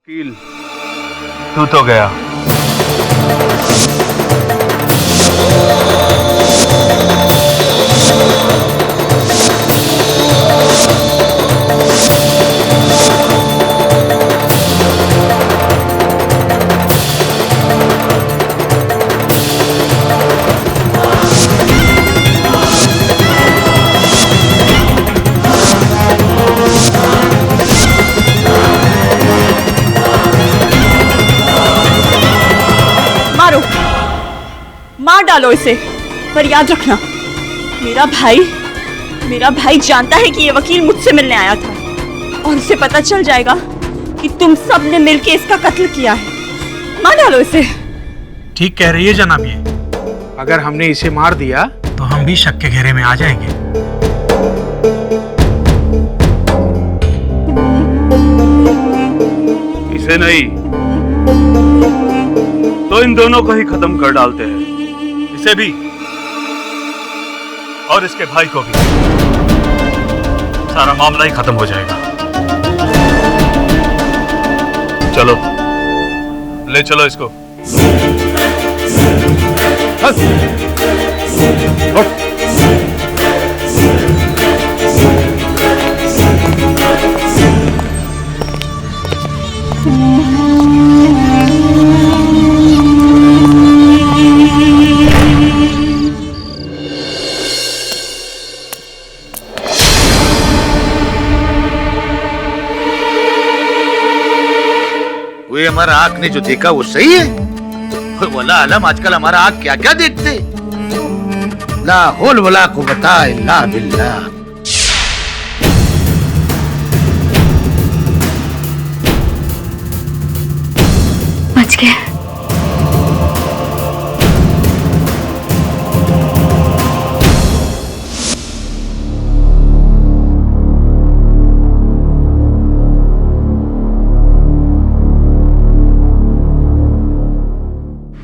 वकील तू तो गया। मार डालो इसे, पर याद रखना मेरा भाई जानता है कि ये वकील मुझसे मिलने आया था और उसे पता चल जाएगा कि तुम सब ने मिलकर इसका कत्ल किया है। मार डालो इसे। ठीक कह रही है जनाब, ये अगर हमने इसे मार दिया तो हम भी शक के घेरे में आ जाएंगे। इसे नहीं तो इन दोनों को ही खत्म कर डालते हैं, इसे भी और इसके भाई को भी। सारा मामला ही खत्म हो जाएगा। चलो ले चलो इसको। वो हमारा आँख ने जो देखा वो सही है? वला आलम आजकल हमारा आँख क्या क्या देखते? ला हौल वला कुव्वता इल्ला बिल्लाह। बच गए।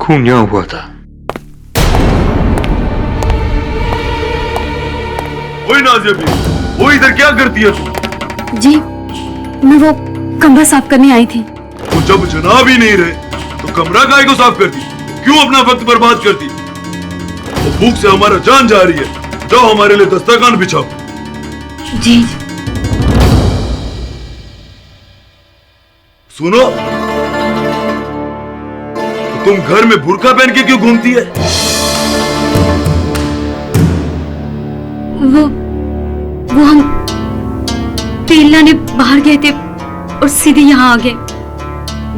खून यहाँ हुआ था। वही नाज़िया भी, वो इधर क्या करती है तू? जी मैं वो कमरा साफ करने आई थी। तो जब जनाब ही नहीं रहे तो कमरा काहे को साफ करती? क्यों अपना वक्त बर्बाद करती? तो भूख से हमारा जान जा रही है। जाओ हमारे लिए दस्तरखान बिछाओ। जी सुनो, तुम घर में बुर्का पहन के क्यों घूमती है? वो हम तेल लाने बाहर गए थे और सीधे यहाँ आ गए,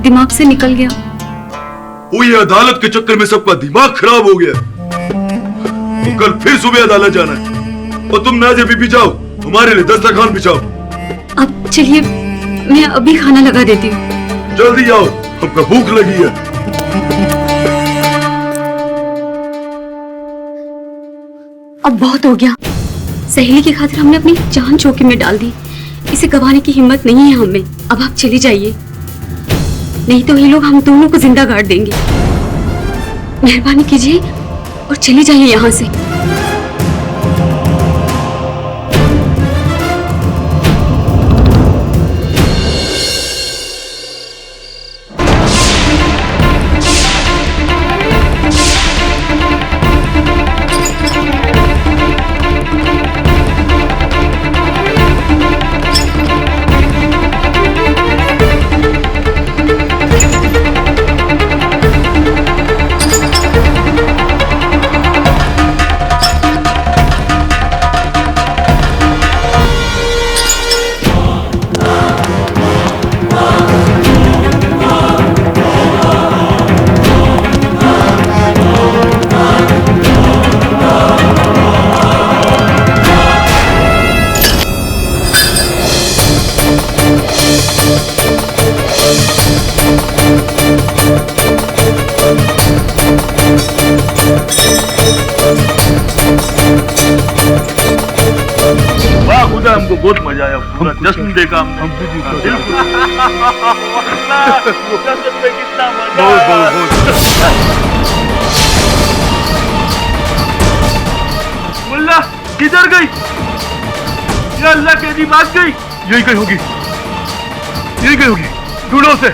दिमाग से निकल गया। वो ये अदालत के चक्कर में सबका दिमाग खराब हो गया। तो कल फिर सुबह अदालत जाना है और तुम नाज़िया बीबी जाओ हमारे लिए दस्तरखान बिछाओ। अब चलिए मैं अभी खाना लगा देती हूँ। जल्दी आओ, हमको भूख लगी है। अब बहुत हो गया। सहेली की खातिर हमने अपनी जान चौकी में डाल दी। इसे गंवाने की हिम्मत नहीं है हमें। अब आप चली जाइए, नहीं तो ये लोग हम दोनों को जिंदा गाड़ देंगे। मेहरबानी कीजिए और चली जाइए यहाँ से। हमको बहुत मजा आया, पूरा जश्न देखा हम जश्न में कितना मजा आया। मुल्ला किधर गई? या अल्लाह के दी बात गई। यही गई होगी, ढूंढो उसे।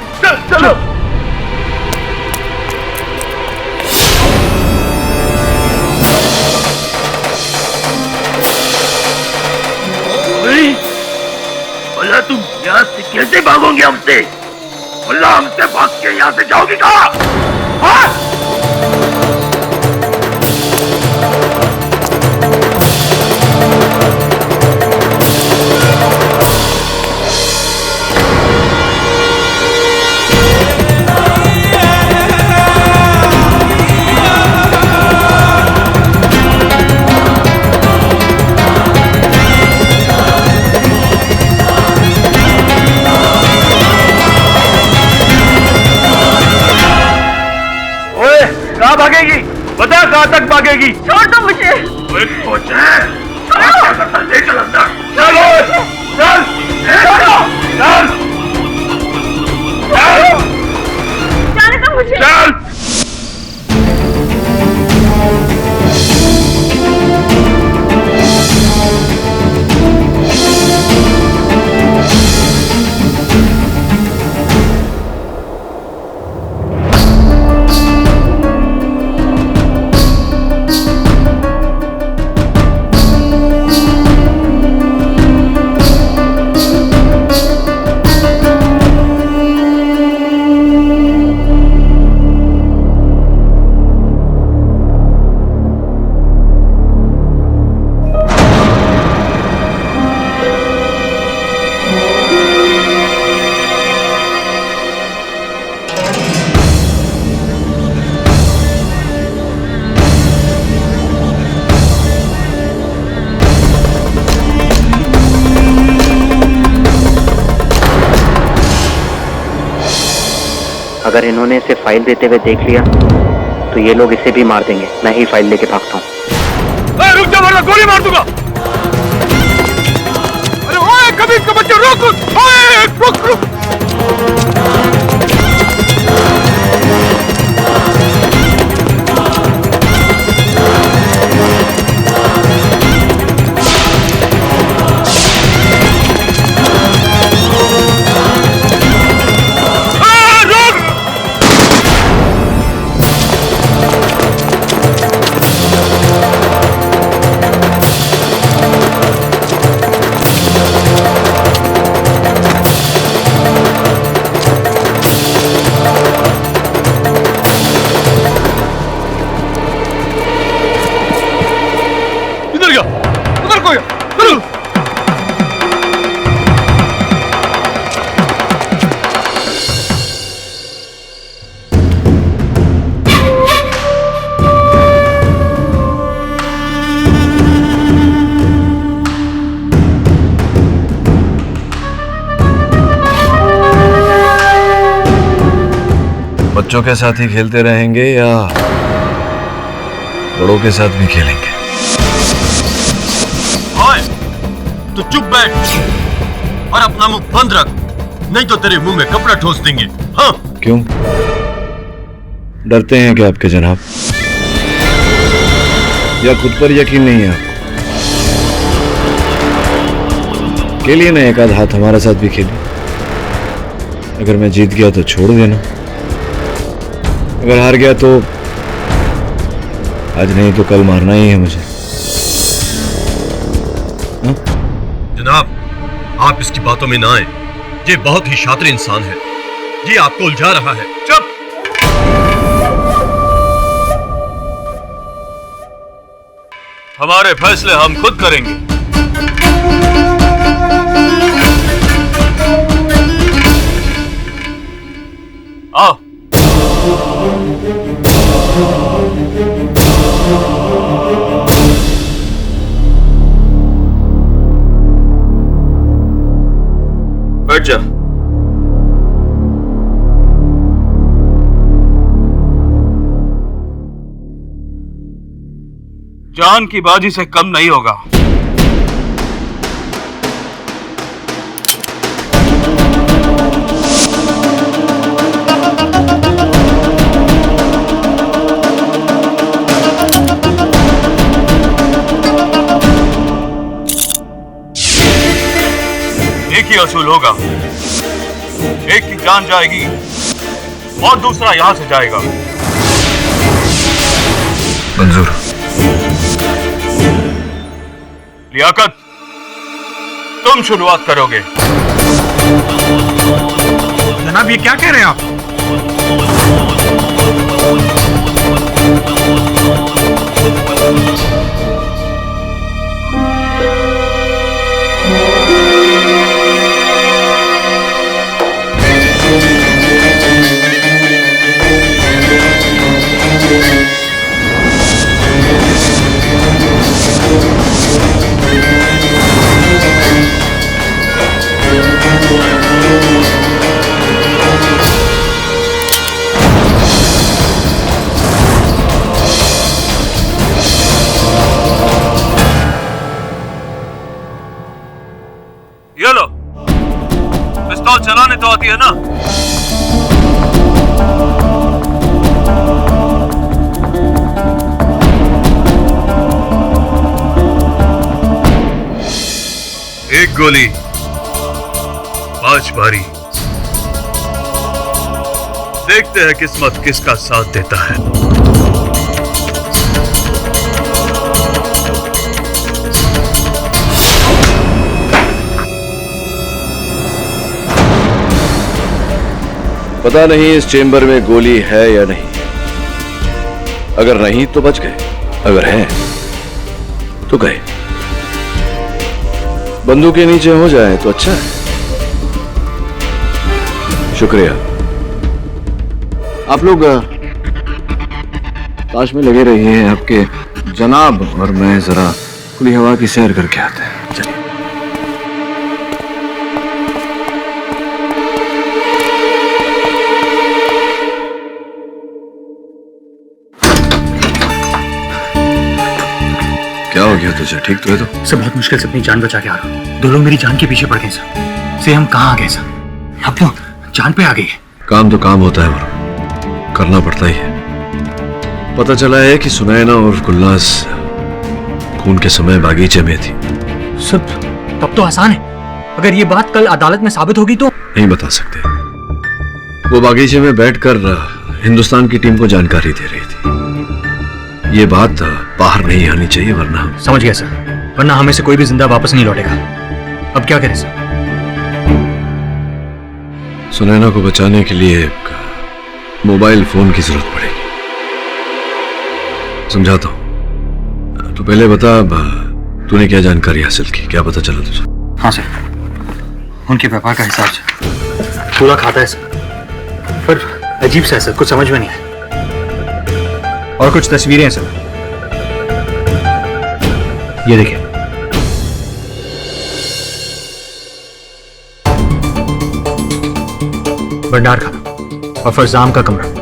चलो। बोला तुम यहाँ से कैसे भागोगे हमसे? बोला हमसे भाग के यहाँ से जाओगी कहाँ? हाँ? कहाँ भागेगी? बता कहाँ तक भागेगी? छोड़ दो मुझे। क्या करता? ले चल अंदर। चलो, चल, चल, चल, जाने दो मुझे। चल। अगर इन्होंने इसे फाइल देते हुए देख लिया तो ये लोग इसे भी मार देंगे। मैं ही फाइल लेके भागता हूँ। रुक जा वरना गोली मार दूंगा। अरे ओए कभी का बच्चा रुक। ओए रुक। बच्चों के साथ ही खेलते रहेंगे या बड़ों के साथ भी खेलेंगे? ओए, तू चुप बैठ और अपना मुंह बंद रख, नहीं तो तेरे मुंह में कपड़ा ठोस देंगे। हाँ? क्यों? डरते हैं क्या आपके जनाब? या खुद पर यकीन नहीं है आपको? खेलिए ना, एक आध हाथ हमारे साथ भी खेलिए। अगर मैं जीत गया तो छोड़ देना, अगर हार गया तो आज नहीं तो कल मारना ही है मुझे। हा? जनाब, आप इसकी बातों में ना आए। ये बहुत ही शातिर इंसान है, ये आपको उलझा रहा है। चुप। हमारे फैसले हम खुद करेंगे। आओ। बैठ जा। जान की बाजी से कम नहीं होगा। एक ही असूल होगा, एक की जान जाएगी और दूसरा यहां से जाएगा। मंजूर। लियाकत, तुम शुरुआत करोगे। जनाब, ये क्या कह रहे हैं आप? ये लो, पिस्तौल चलाने तो आती है ना? एक गोली 5 बारी। देखते हैं किस्मत किसका साथ देता है। पता नहीं इस चेंबर में गोली है या नहीं। अगर नहीं तो बच गए, अगर है तो गए। बंदूक के नीचे हो जाए तो अच्छा है। शुक्रिया। आप लोग ताश में लगे रहिए हैं, आपके जनाब और मैं जरा खुली हवा की सैर करके आते हैं। चलिए। क्या हो गया तुझे? ठीक तो है तो? सर, बहुत मुश्किल से अपनी जान बचा के आ रहा हूँ। 2 लोग मेरी जान के पीछे पड़ गए सर। से हम कहाँ आ गए सर? अब तो जान पे आ गई। काम तो काम होता है और करना पड़ता ही है। पता चला है कि सुनैना और गुलनाज खून के समय बागीचे में थी। सर, तब तो आसान है। अगर ये बात कल अदालत में साबित होगी तो? नहीं बता सकते। वो बागीचे में बैठकर हिंदुस्तान की टीम को जानकारी दे रही थी। ये बात बाहर नहीं आनी चाहिए, वरना। समझ गया सर, वरना हमें से कोई भी जिंदा वापस नहीं लौटेगा। अब क्या करें सर? सुनैना को बचाने के लिए एक मोबाइल फोन की जरूरत पड़ेगी। समझाता हूं। तो पहले बता, तूने क्या जानकारी हासिल की? क्या पता चला तुझे? हाँ सर, उनके व्यापार का हिसाब पूरा खाता है सर, पर अजीब सा है सर, कुछ समझ में नहीं है। और कुछ तस्वीरें हैं सर, ये देखिए। भंडार खाना और फरजाम का कमरा।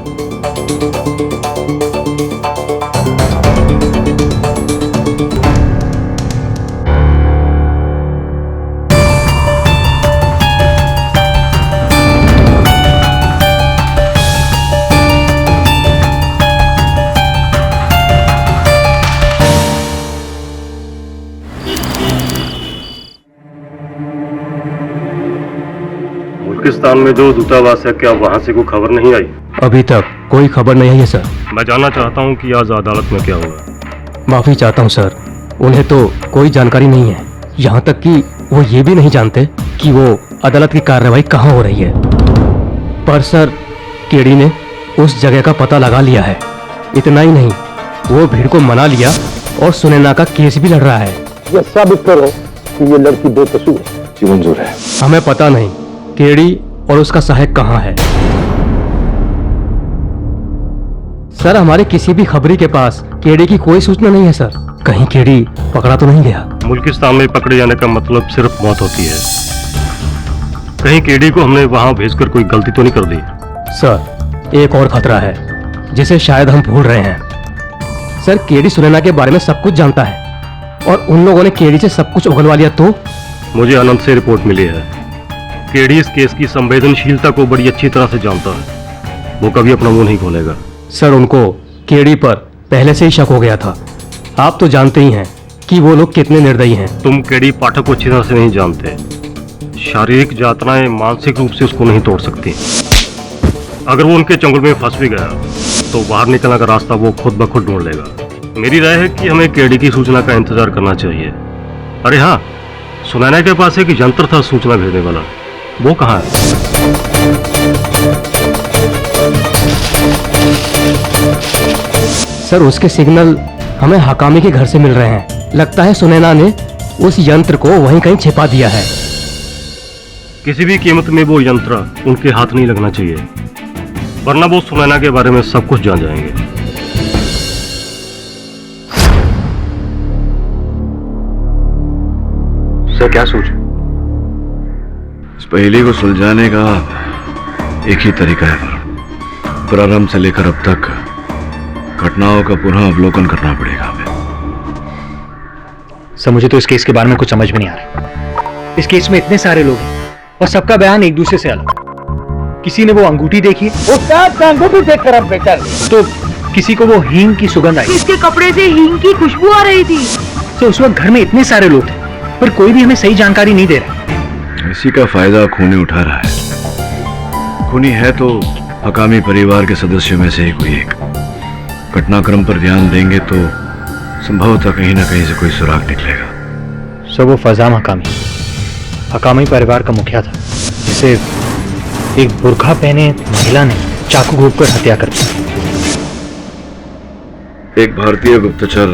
पाकिस्तान में जो दूतावास है, क्या वहाँ से कोई खबर नहीं आई? अभी तक कोई खबर नहीं है सर। मैं जानना चाहता हूँ कि आज अदालत में क्या हुआ। माफी चाहता हूँ सर, उन्हें तो कोई जानकारी नहीं है। यहाँ तक कि वो ये भी नहीं जानते कि वो अदालत की कार्रवाई कहाँ हो रही है। पर सर, केडी ने उस जगह का पता लगा लिया है। इतना ही नहीं, वो भीड़ को मना लिया और सुनैना का केस भी लड़ रहा है। यह साबित करो कि ये लड़की बेकसूर है। जी मंजूर है। हमें पता नहीं केडी और उसका सहायक कहाँ है। सर, हमारे किसी भी खबरी के पास केडी की कोई सूचना नहीं है सर। कहीं केडी पकड़ा तो नहीं गया? मुल्किस्तान में पकड़े जाने का मतलब सिर्फ मौत होती है। कहीं केडी को हमने वहां भेजकर कोई गलती तो नहीं कर दी? सर, एक और खतरा है जिसे शायद हम भूल रहे हैं। सर, केडी सुनैना के बारे में सब कुछ जानता है और उन लोगों ने केडी से सब कुछ उगलवा लिया तो? मुझे अनंत से रिपोर्ट मिली है। केडी इस केस की संवेदनशीलता को बड़ी अच्छी तरह से जानता है। वो कभी अपना मुंह नहीं खोलेगा। सर, उनको केडी पर पहले से ही शक हो गया था। आप तो जानते ही हैं कि वो लोग कितने निर्दयी हैं। तुम केडी पाठक को अच्छी तरह से नहीं जानते। शारीरिक यातनाएं मानसिक रूप से उसको नहीं तोड़ सकती। अगर वो उनके चंगुल में फंस भी गया तो बाहर निकलने का रास्ता वो खुद ब खुद ढूंढ लेगा। मेरी राय है कि हमें केडी की सूचना का इंतजार करना चाहिए। अरे हाँ, सुनैना के पास एक यंत्र था सूचना भेजने वाला, वो कहाँ है? सर उसके सिग्नल हमें हकामी के घर से मिल रहे हैं। लगता है सुनैना ने उस यंत्र को वहीं कहीं छिपा दिया है। किसी भी कीमत में वो यंत्र उनके हाथ नहीं लगना चाहिए, वरना वो सुनैना के बारे में सब कुछ जान जाएंगे। सर क्या सोच? इस पहेली को सुलझाने का एक ही तरीका है। प्रारंभ से लेकर अब तक घटनाओं का पुनः अवलोकन करना पड़ेगा हमें। सर मुझे तो इस केस के बारे में कुछ समझ में नहीं आ रहा। इस केस में इतने सारे लोग हैं और सबका बयान एक दूसरे से अलग। किसी ने वो अंगूठी देखी, अंगूठी देख कर हम बेहतर तो किसी को वो हींग की सुगंध आई। इसके कपड़े से हींग की खुशबू आ रही थी। तो उस वक्त घर में इतने सारे लोग थे पर कोई भी हमें सही जानकारी नहीं दे रहा। इसी का फायदा खूनी उठा रहा है। खूनी है तो हकामी परिवार के सदस्यों में से ही कोई एक। घटनाक्रम पर ध्यान देंगे तो संभवतः कहीं ना कहीं से कोई सुराग निकलेगा। सर वो फजाम हकामी परिवार का मुखिया था, जिसे एक बुर्का पहने महिला ने चाकू घोंपकर हत्या कर दी। एक भारतीय गुप्तचर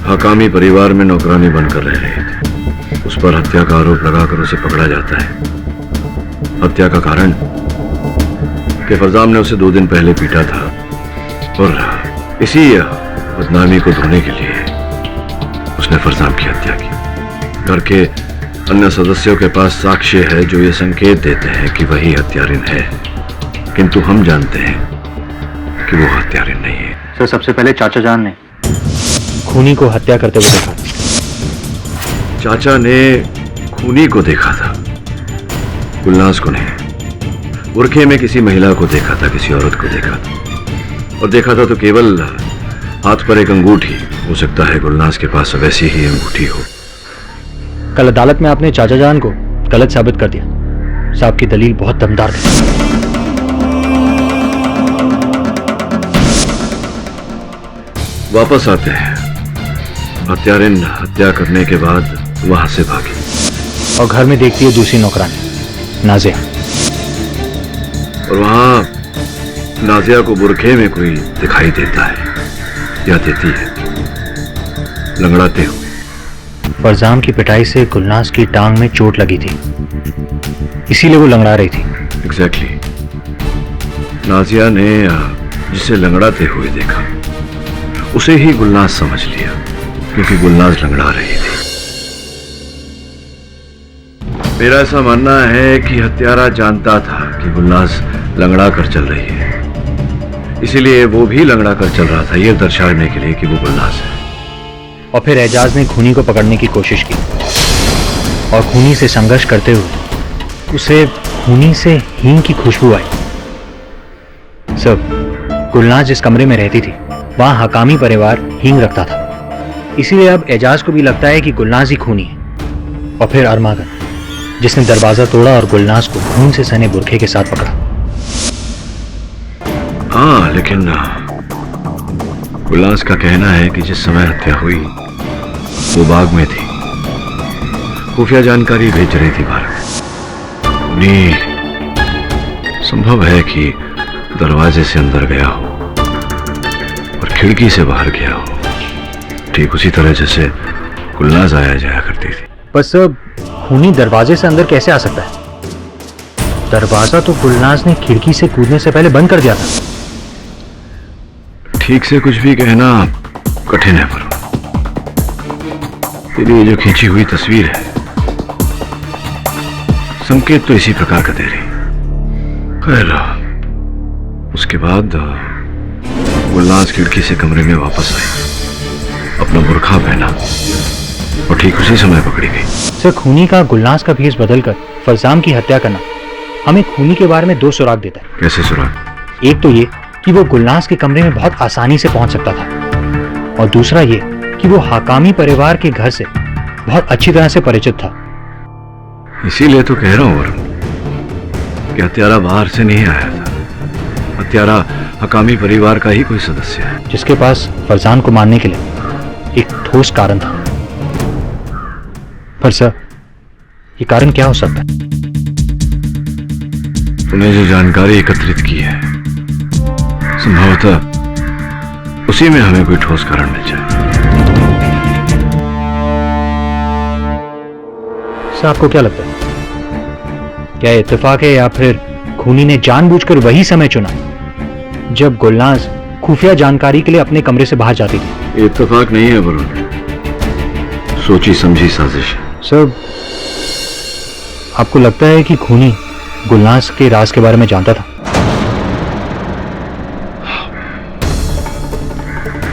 हकामी परिवार में नौकरानी बनकर रह रही थी। उस पर हत्या का आरोप लगाकर उसे पकड़ा जाता है। हत्या का कारण कि फरजाम ने उसे 2 दिन पहले पीटा था और इसी बदनामी को धोने के लिए उसने फरजाम की हत्या की। घर के अन्य सदस्यों के पास साक्ष्य है जो ये संकेत देते हैं कि वही हत्यारिन है, किंतु हम जानते हैं कि वो हत्यारिन नहीं है। सर सबसे पहले चाचा जान ने खूनी को हत्या करते हुए देखा। चाचा ने खूनी को देखा था, गुलनाज को नहीं। बुरखे में किसी महिला को देखा था, किसी औरत को देखा था, और देखा था तो केवल हाथ पर एक अंगूठी। हो सकता है गुलनाज के पास वैसी ही अंगूठी हो। कल अदालत में आपने चाचा जान को गलत साबित कर दिया। साहब की दलील बहुत दमदार थी। वापस आते हैं। हत्यारिन हत्या करने के बाद वहां से भागी और घर में देखती है दूसरी नौकरानी नाजिया, और वहां नाजिया को बुरखे में कोई दिखाई देता है या देती है, लंगड़ाते हो। फरजाम की पिटाई से गुलनाज की टांग में चोट लगी थी, इसीलिए वो लंगड़ा रही थी। एग्जैक्टली। नाजिया ने जिसे लंगड़ाते हुए देखा उसे ही गुलनाज समझ लिया, क्योंकि गुलनाज लंगड़ा रही थी। मेरा ऐसा मानना है कि हत्यारा जानता था कि गुलनाज लंगड़ा कर चल रही है, इसीलिए वो भी लंगड़ा कर चल रहा था, यह दर्शाने के लिए कि वो गुलनाज है। और फिर एजाज ने खूनी को पकड़ने की कोशिश की और खूनी से संघर्ष करते हुए उसे खूनी से हींग की खुशबू आई। सब गुलनाज जिस कमरे में रहती थी वहां हकामी परिवार हींग रखता था, इसीलिए अब एजाज को भी लगता है कि गुलनाज ही खूनी है। और फिर अरमागन, जिसने दरवाजा तोड़ा और गुलनाज को खून से सने बुरखे के साथ पकड़ा। हाँ, लेकिन गुलनाज का कहना है कि जिस समय हत्या हुई वो बाग में थी, खुफिया जानकारी भेज रही थी बाहर। संभव है कि दरवाजे से अंदर गया हो और खिड़की से बाहर गया हो, ठीक उसी तरह जैसे गुलनाज आया जाया करती थी। बस खूनी दरवाजे से अंदर कैसे आ सकता है? दरवाजा तो गुलनाज ने खिड़की से कूदने से पहले बंद कर दिया था। ठीक से कुछ भी कहना कठिन है, पर तेरी ये जो खींची हुई तस्वीर है संकेत तो इसी प्रकार का दे रही। खैर, उसके बाद गुलनाज खिड़की से कमरे में वापस आई, अपना बुर्खा पहना और ठीक उसी समय पकड़ी गई। सर खूनी का गुलनाज का भेष बदलकर फरजाम की हत्या करना हमें खूनी के बारे में 2 सुराग देता है। कैसे सुराग? एक तो ये कि वो गुलनाज के कमरे में बहुत आसानी से पहुंच सकता था, और दूसरा ये कि वो हकामी परिवार के घर से बहुत अच्छी तरह से परिचित था। इसीलिए तो कह रहा हूं वरुण कि हत्यारा बाहर से नहीं आया था। हत्यारा हकामी परिवार का ही कोई सदस्य है, जिसके पास फरजान को मारने के लिए एक ठोस कारण था। पर सर, ये कारण क्या हो सकता है? तूने जो जानकारी एकत्रित की है, संभवतः उसी में हमें कोई ठोस कारण मिल जाए। सर, आपको क्या लगता है? क्या इत्तेफाक है या फिर खूनी ने जानबूझकर वही समय चुना जब गुलनाज खुफिया जानकारी के लिए अपने कमरे से बाहर जाती थी? ये इत्तेफाक नहीं है वरुण, सोची समझी साजिश है। सर, आपको लगता है कि खूनी गुलनाज के राज के बारे में जानता था?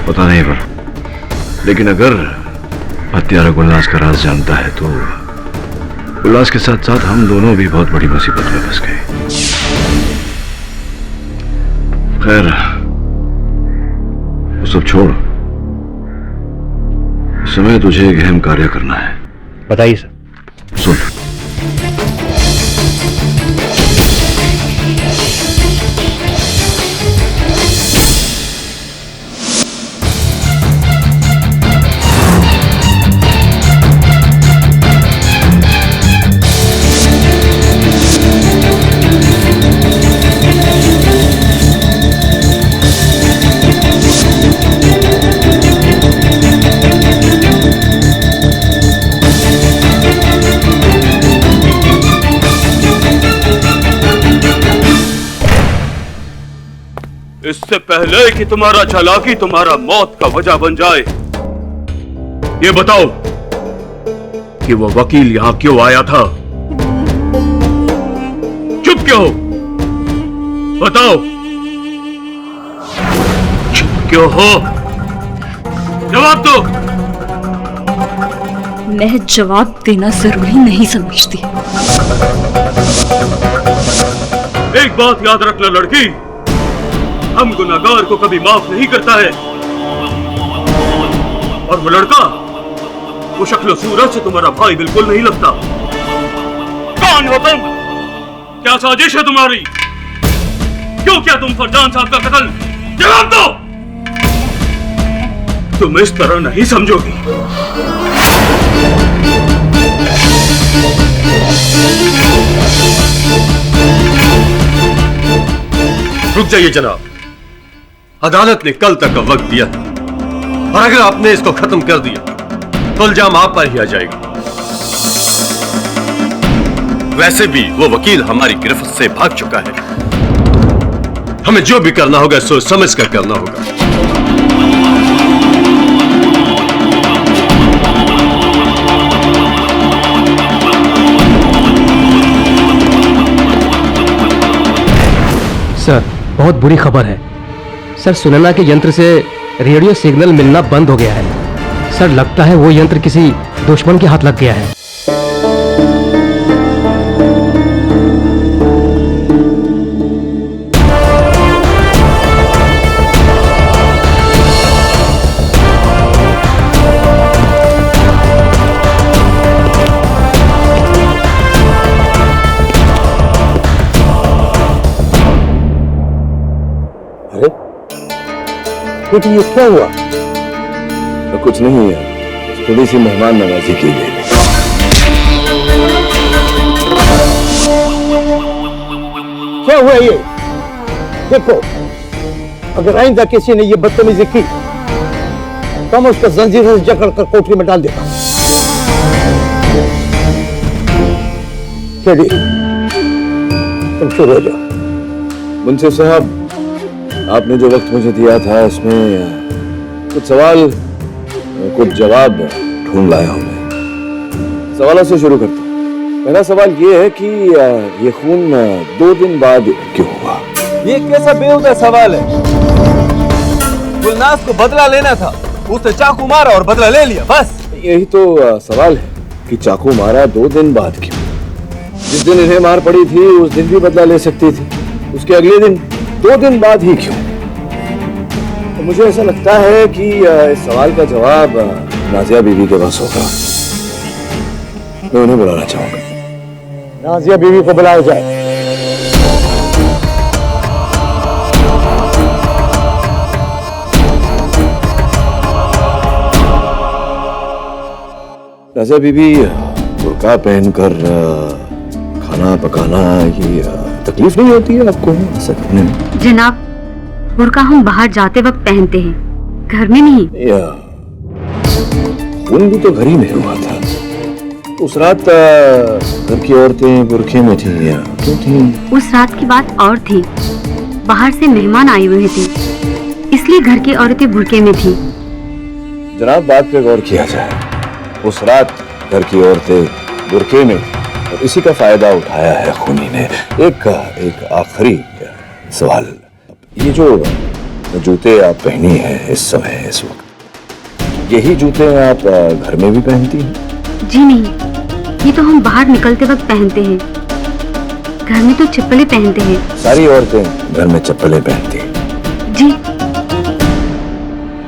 पता नहीं वरुण, लेकिन अगर हत्यारा गुलनाज का राज जानता है तो गुलनाज के साथ साथ हम दोनों भी बहुत बड़ी मुसीबत में फंस गए। खैर, वो सब छोड़, इस समय तुझे एक अहम कार्य करना है। बताइए सर। सुन, इससे पहले कि तुम्हारा चालाकी तुम्हारा मौत का वजह बन जाए, ये बताओ कि वो वकील यहां क्यों आया था? चुप क्यों हो? बताओ, चुप क्यों हो? जवाब दो। मैं जवाब देना जरूरी नहीं समझती। एक बात याद रखना लड़की, हम गुनाहगार को कभी माफ नहीं करता है। और वो लड़का, वो शक्ल सूरत से तुम्हारा भाई बिल्कुल नहीं लगता। कौन हो तुम? क्या साजिश है तुम्हारी? क्यों किया तुम फरजान साहब का कत्ल? जवाब दो। तुम इस तरह नहीं समझोगी। रुक जाइए जनाब, अदालत ने कल तक का वक्त दिया था, और अगर आपने इसको खत्म कर दिया तो इल्जाम आप पर ही आ जाएगा। वैसे भी वो वकील हमारी गिरफ्त से भाग चुका है। हमें जो भी करना होगा सोच समझ कर करना होगा। सर, बहुत बुरी खबर है। सर, सुनैना के यंत्र से रेडियो सिग्नल मिलना बंद हो गया है। सर, लगता है वो यंत्र किसी दुश्मन के हाथ लग गया है। बेटी, ये क्या हुआ? तो कुछ नहीं है, थोड़ी सी मेहमान नवाजी की गई। क्या हुआ ये? देखो, अगर आइंदा किसी ने ये बदतमीजी की तो मैं उसका जंजीरों से जकड़ कर कोठरी में डाल देता। चलिए, तुम शुरू हो जाओ। मुंशी साहब, आपने जो वक्त मुझे दिया था इसमें कुछ सवाल कुछ जवाब ढूंढ लाया हूं मैं। सवालों से शुरू करता हूं। पहला सवाल ये है कि ये खून 2 दिन बाद क्यों हुआ? ये कैसा बेहुदा सवाल है? गुलनाज को बदला लेना था, उसने चाकू मारा और बदला ले लिया, बस। यही तो सवाल है कि चाकू मारा 2 दिन बाद क्यों? जिस दिन इन्हें मार पड़ी थी उस दिन भी बदला ले सकती थी, उसके अगले दिन 2 दिन बाद ही क्यों? तो मुझे ऐसा लगता है कि इस सवाल का जवाब नाजिया बीवी के पास होगा। मैं उन्हें बुलाना चाहूंगा। नाजिया बीवी को बुलाया जाए। नाजिया बीबी, बुर्का पहनकर खाना पकाना ये तकलीफ नहीं होती है आपको ऐसा करने में? जनाब, बुर्का हम बाहर जाते वक्त पहनते हैं, घर में नहीं। उन भी तो घर ही में हुआ था। उस रात घर की औरतें बुरखे में थी या क्यों थी? उस रात की बात और थी। बाहर से मेहमान आए हुए थे, इसलिए घर की औरतें बुरके में थी। जनाब, बात पे गौर किया जाए। उस रात घर की औरतें बुरके में और इसी का फायदा उठाया है खूनी ने। एक आखिरी सवाल, ये जो जूते आप पहनी हैं इस समय इस वक्त, यही जूते आप घर में भी पहनती हैं? जी नहीं, ये तो हम बाहर निकलते वक्त पहनते हैं, घर में तो चप्पलें पहनते हैं। सारी औरतें घर में चप्पलें पहनती हैं? जी।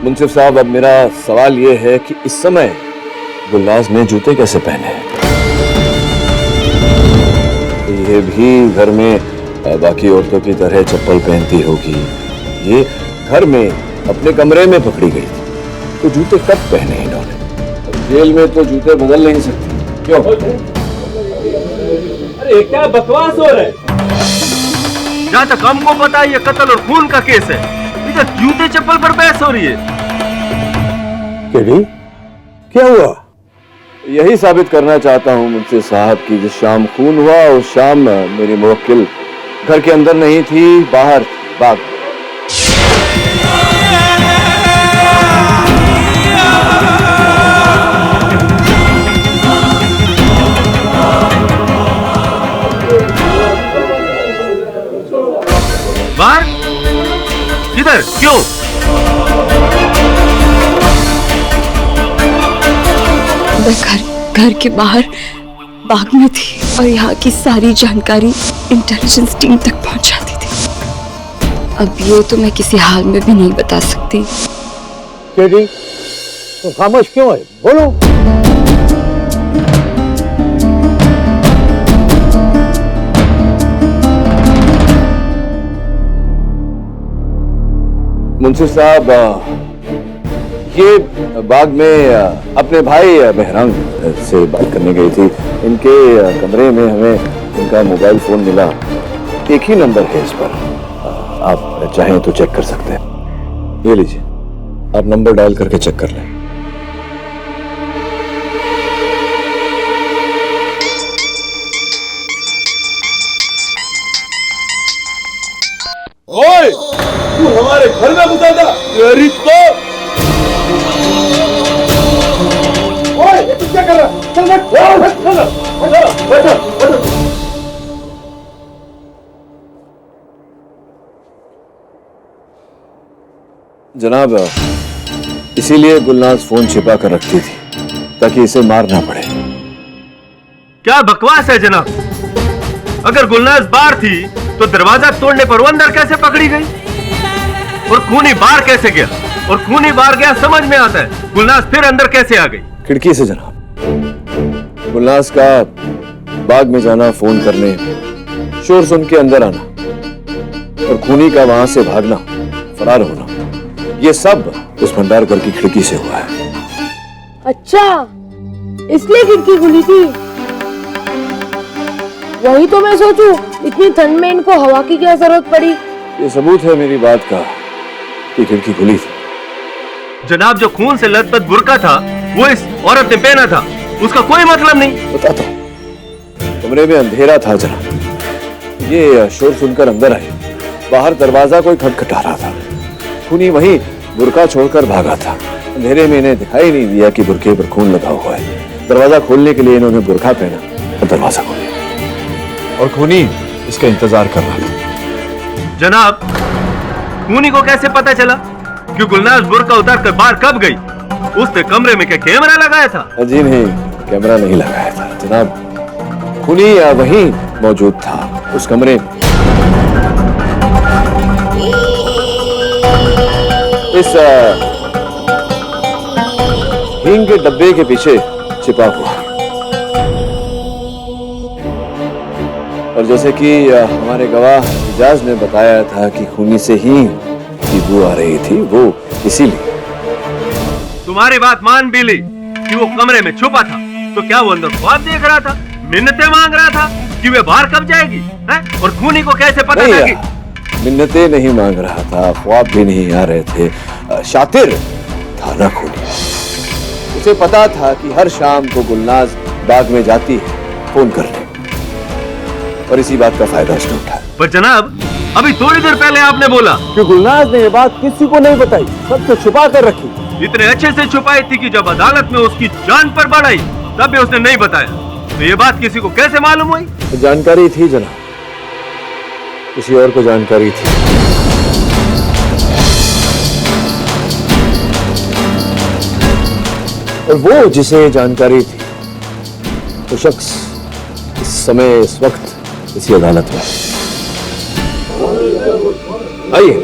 मुंसिफ साहब, अब मेरा सवाल ये है कि इस समय गुलनाज ने जूते कैसे पहने हैं? ये भी घर में बाकी औरतों की तरह चप्पल पहनती होगी, ये घर में अपने कमरे में पकड़ी गई थी, तो जूते कब पहने इन्होंने? जेल में तो जूते बदल नहीं सकते, क्यों? अरे क्या बकवास हो रहा है? जहाँ तक हमको पता है ये कत्ल और खून का केस है, इधर जूते चप्पल पर बहस हो रही है। क्या हुआ? यही साबित करना चाहता हूँ मुंशी साहब की जिस शाम खून हुआ उस शाम मेरी मुवक्किल घर के अंदर नहीं थी, बाहर बाग। बाहर? किधर? क्यों? मैं घर के बाहर बाग में थी और यहाँ की सारी जानकारी इंटेलिजेंस टीम तक पहुँच जाती थी। अब ये तो मैं किसी हाल में भी नहीं बता सकती। केडी, तो खामोश क्यों है? बोलो। मुंशी साहब, ये बाग में अपने भाई बहरंग से बात करने गई थी। इनके कमरे में हमें इनका मोबाइल फोन मिला, एक ही नंबर है इस पर, आप चाहें तो चेक कर सकते हैं। ये लीजिए, आप नंबर डायल करके चेक कर लें। ओए, तू हमारे घर में घुसा था? तेरी तो तू क्या कर रहा है? चल बैठ। जनाब, इसीलिए गुलनाज फोन छिपा कर रखती थी ताकि इसे मारना पड़े। क्या बकवास है जनाब? अगर गुलनाज बाहर थी तो दरवाजा तोड़ने पर वो अंदर कैसे पकड़ी गई? और खूनी बाहर कैसे गया? और खूनी बाहर गया समझ में आता है, गुलनाज फिर अंदर कैसे आ गई? खिड़की से जनाब। गुलनाज का बाग में जाना, फोन करने, शोर सुन के अंदर आना और खूनी का वहां से भागना, फरार होना, ये सब उस भंडार घर की खिड़की से हुआ है। अच्छा, इसलिए खिड़की खुली थी। वही तो मैं सोचूं, इतनी ठंड में इनको हवा की क्या जरूरत पड़ी? ये सबूत है मेरी बात का कि खिड़की खुली थी। जनाब, जो खून से लथपथ बुर्का था वो इस औरत ने पहना था, उसका कोई मतलब नहीं। बताता हूं, कमरे में अंधेरा था जनाब। ये शोर सुनकर अंदर आए, बाहर दरवाजा कोई खटखटा रहा था। खूनी वहीं बुर्का छोड़कर भागा था। अंधेरे में इन्हें दिखाई नहीं दिया कि बुर्के पर खून लगा हुआ है। दरवाजा खोलने के लिए इन्होंने बुर्का पहना और दरवाजा खोला और खूनी इसका इंतजार कर रहा था। जनाब, खूनी को कैसे पता चला कि गुलनाज बुर्का उतार कर बाहर कब गई? उसने कमरे में क्या कैमरा लगाया था? जी नहीं, कैमरा नहीं लगाया था जनाब। खूनी वहीं मौजूद था उस कमरे में। इस हींग के डब्बे के पीछे छिपा हुआ। और जैसे कि हमारे गवाह इजाज ने बताया था कि खूनी से ही बू आ रही थी, वो इसीलिए। तुम्हारी बात मान भी ली कि वो कमरे में छुपा था, तो क्या वो अंदर ख्वाब देख रहा था, मिन्नतें मांग रहा था कि वे बाहर कब जाएगी है? और खूनी को कैसे पता था कि मिन्नतें नहीं मांग रहा था, ख्वाब भी नहीं आ रहे थे। शातिर था ना खूनी, उसे पता था कि हर शाम को गुलनाज बाग में जाती है फोन करने, और इसी बात का फायदा उसने उठाया। पर जनाब, अभी थोड़ी देर पहले आपने बोला कि गुलनाज ने ये बात किसी को नहीं बताई, सबसे छुपा कर रखी। इतने अच्छे से छुपाई थी कि जब अदालत में उसकी जान पर बाढ़ आई तब भी उसने नहीं बताया। तो ये बात किसी को कैसे मालूम हुई? जानकारी थी जनाब, किसी और को जानकारी थी। और वो जिसे जानकारी थी, वो शख्स इस समय, इस वक्त इसी अदालत में। आइए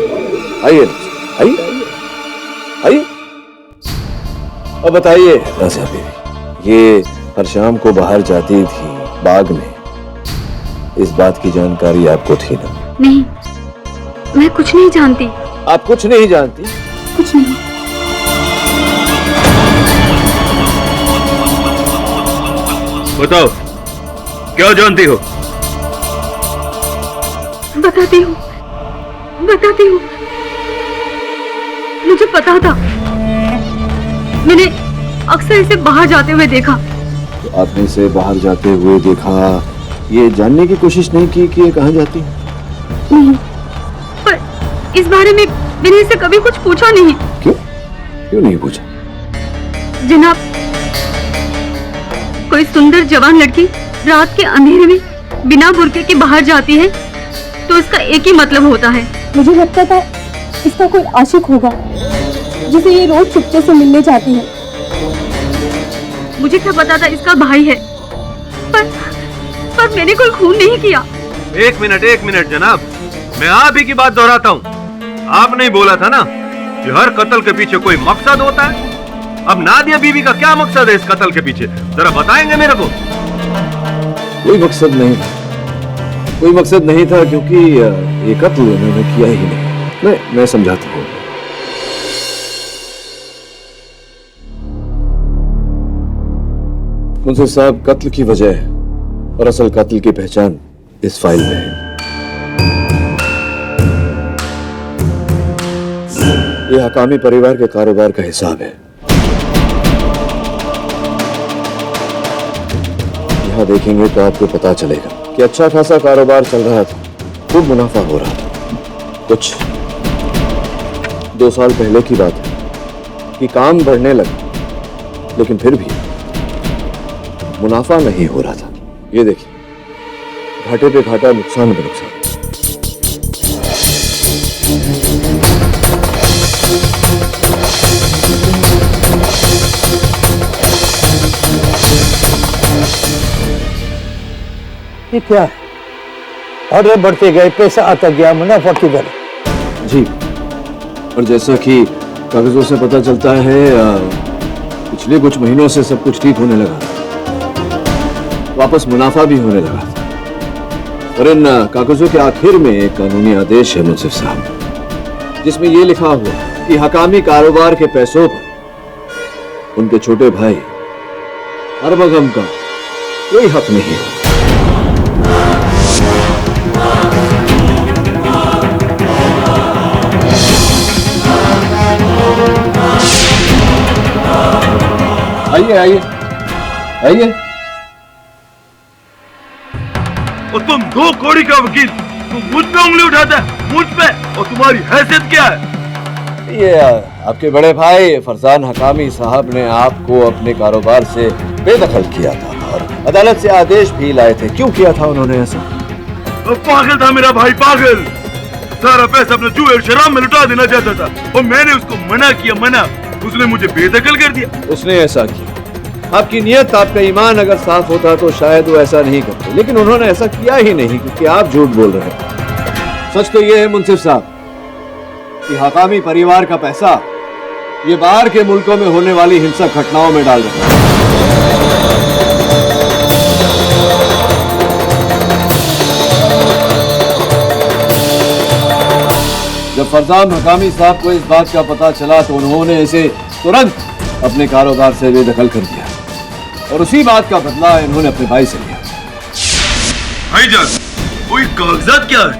आइए आइए आइए, अब बताइए राज़िया बीवी, ये हर शाम को बाहर जाती थी बाग में, इस बात की जानकारी आपको थी ना? नहीं, मैं कुछ नहीं जानती। आप कुछ नहीं जानती? कुछ नहीं। बताओ, क्या जानती हो? बताती हूँ, बताती हूँ। मुझे पता था, मैंने अक्सर इसे बाहर जाते हुए देखा। तो आपने इसे बाहर जाते हुए देखा, ये जानने की कोशिश नहीं की कि ये कहाँ जाती है? नहीं, पर इस बारे में मैंने इसे कभी कुछ पूछा नहीं। क्यों? क्यों नहीं पूछा? जनाब, कोई सुंदर जवान लड़की रात के अंधेरे में बिना बुर्के के बाहर जाती है तो इसका एक ही मतलब होता है। मुझे लगता था इसका कोई आशिक होगा जिसे ये रोज चुपचे से मिलने जाती है। मुझे क्या पता था इसका भाई है, पर मैंने कोई खून नहीं किया। एक मिनट जनाब, मैं आप ही की बात दोहराता हूँ। आपने ही बोला था ना कि हर कत्ल के पीछे कोई मकसद होता है। अब नादिया बीवी का क्या मकसद है इस कत्ल के पीछे, जरा बताएंगे मेरे को? कोई मकसद नहीं था, कोई मकसद नहीं था, क्योंकि ये कत्ल उन्होंने किया ही नहीं। मैं समझाता हूँ। मुंसिफ साहब, कत्ल की वजह और असल कत्ल की पहचान इस फाइल में है। यह हकामी परिवार के कारोबार का हिसाब है। यहां देखेंगे तो आपको पता चलेगा कि अच्छा खासा कारोबार चल रहा था, खूब मुनाफा हो रहा था। कुछ 2 साल पहले की बात है कि काम बढ़ने लगा, लेकिन फिर भी मुनाफा नहीं हो रहा था। ये देखिए, घाटे पे घाटा, नुकसान पे नुकसान। ये क्या है? ऑर्डर बढ़ते गए, पैसा आता गया, मुनाफा किधर? जी, और जैसा कि कागजों से पता चलता है, पिछले कुछ महीनों से सब कुछ ठीक होने लगा, वापस मुनाफा भी होने लगा। और इन कागजों के आखिर में एक कानूनी आदेश है मुंसिफ साहब, जिसमें यह लिखा हुआ कि हकामी कारोबार के पैसों पर उनके छोटे भाई अरबगम का कोई हक नहीं है। आइए आइए आइए। और तुम 2 कौड़ी का वकील, तुम मुझ पे उंगली उठाता है, मुझ पे, और तुम्हारी हैसियत क्या है? ये आपके बड़े भाई फरजान हकामी साहब ने आपको अपने कारोबार से बेदखल किया था और अदालत से आदेश भी लाए थे। क्यों किया था उन्होंने ऐसा? पागल था मेरा भाई, पागल। सारा पैसा अपने जुए और शराब में लुटा देना चाहता था, और मैंने उसको मना किया, उसने मुझे बेदखल कर दिया। उसने ऐसा किया। आपकी नियत, आपका ईमान अगर साफ होता तो शायद वो ऐसा नहीं करते, लेकिन उन्होंने ऐसा किया ही नहीं, क्योंकि आप झूठ बोल रहे हैं। सच तो ये है मुंसिफ साहब कि हकामी परिवार का पैसा ये बाहर के मुल्कों में होने वाली हिंसक घटनाओं में डाल रहे हैं। जब फरजान मकामी साहब को इस बात का पता चला तो उन्होंने इसे तुरंत अपने कारोबार से बेदखल कर दिया और उसी बात का बदला इन्होंने अपने भाई से लिया। भाईजान, कोई कागजात क्या है?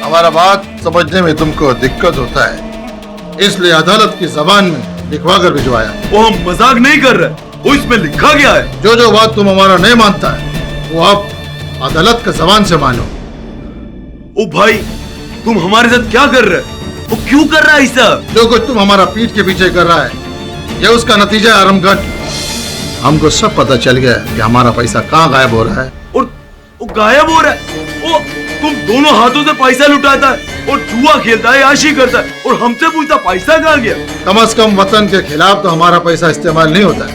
हमारा बात समझने में तुमको दिक्कत होता है, इसलिए अदालत की जबान में लिखवा कर भिजवाया। वो हम मजाक नहीं कर रहे, वो इसमें लिखा गया है। जो जो बात तुम हमारा नहीं मानता है वो आप अदालत के जबान से मानो। ओ भाई, तुम हमारे साथ क्या कर रहे? वो क्यों कर रहा है ऐसा? जो कुछ तुम हमारा पीठ के पीछे कर रहा है ये उसका नतीजा है आरामगढ़। हमको सब पता चल गया कि हमारा पैसा कहाँ गायब हो रहा है। और वो गायब हो रहा है? वो तुम दोनों हाथों से पैसा लुटाता है और जुआ खेलता है, आशी करता है और हमसे पूछता पैसा कहाँ गया? कम से कम वतन के खिलाफ तो हमारा पैसा इस्तेमाल नहीं होता है,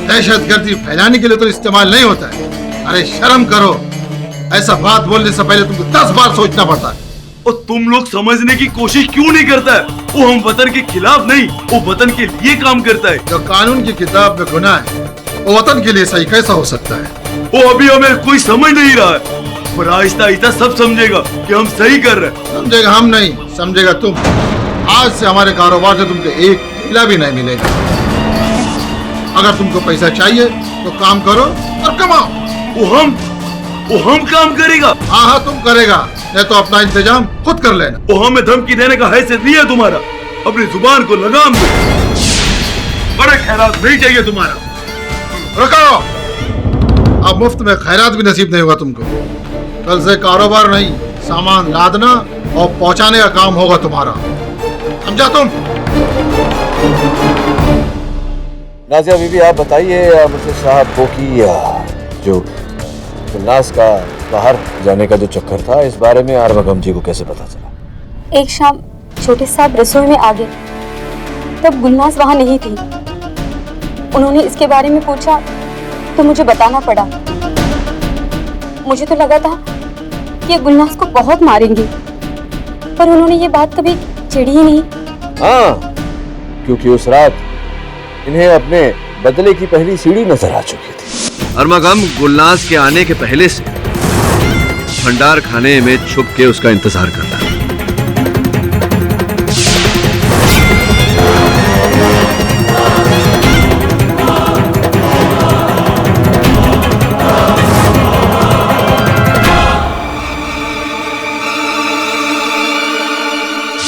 दहशतगर्दी फैलाने के लिए तो इस्तेमाल नहीं होता है। अरे शर्म करो, ऐसा बात बोलने से पहले तुमको 10 बार सोचना पड़ता है। और तुम लोग समझने की कोशिश क्यों नहीं करता है? वो हम वतन के खिलाफ नहीं, वो वतन के लिए काम करता है। जो कानून की किताब में गुनाह है वो वतन के लिए सही कैसा हो सकता है? वो अभी हमें कोई समझ नहीं रहा है, पर आहिस्ता आहिस्ता सब समझेगा कि हम सही कर रहे हैं। समझेगा हम नहीं, समझेगा तुम। आज से हमारे कारोबार से तुमको एक ढीला भी नहीं मिलेगा। अगर तुमको पैसा चाहिए तो काम करो और कमाओ। वो हम काम करेगा? हाँ तुम करेगा, नहीं तो अपना इंतजाम खुद कर लेना। वो हमें धमकी देने का हैसियत नहीं है तुम्हारा। अपनी जुबान को लगाम दो, बड़े खैरात नहीं चाहिए तुम्हारा। रुको, अब मुफ्त में खैरात भी नसीब नहीं होगा तुमको। कल से कारोबार नहीं, सामान लादना और पहुंचाने का काम होगा तुम्हारा, समझा तुम? नाजिया बीबी, आप बताइए मुझसे साहब को कि जो गुलनाज का बाहर जाने का जो चक्कर था, इस बारे में आरमगम जी को कैसे पता चला? एक शाम छोटे साहब रसोई में आ गए, तब गुलनाज वहां नहीं थी। उन्होंने इसके बारे में पूछा तो मुझे बताना पड़ा। मुझे तो लगा था कि गुलनाज को बहुत मारेंगी, पर उन्होंने ये बात कभी छिड़ी ही नहीं। हाँ, क्योंकि उस रात इन्हें अपने बदले की पहली सीढ़ी नजर आ चुकी थी। अरमगम गुलनाज के आने के पहले से भंडार खाने में छुप के उसका इंतजार कर रहा है।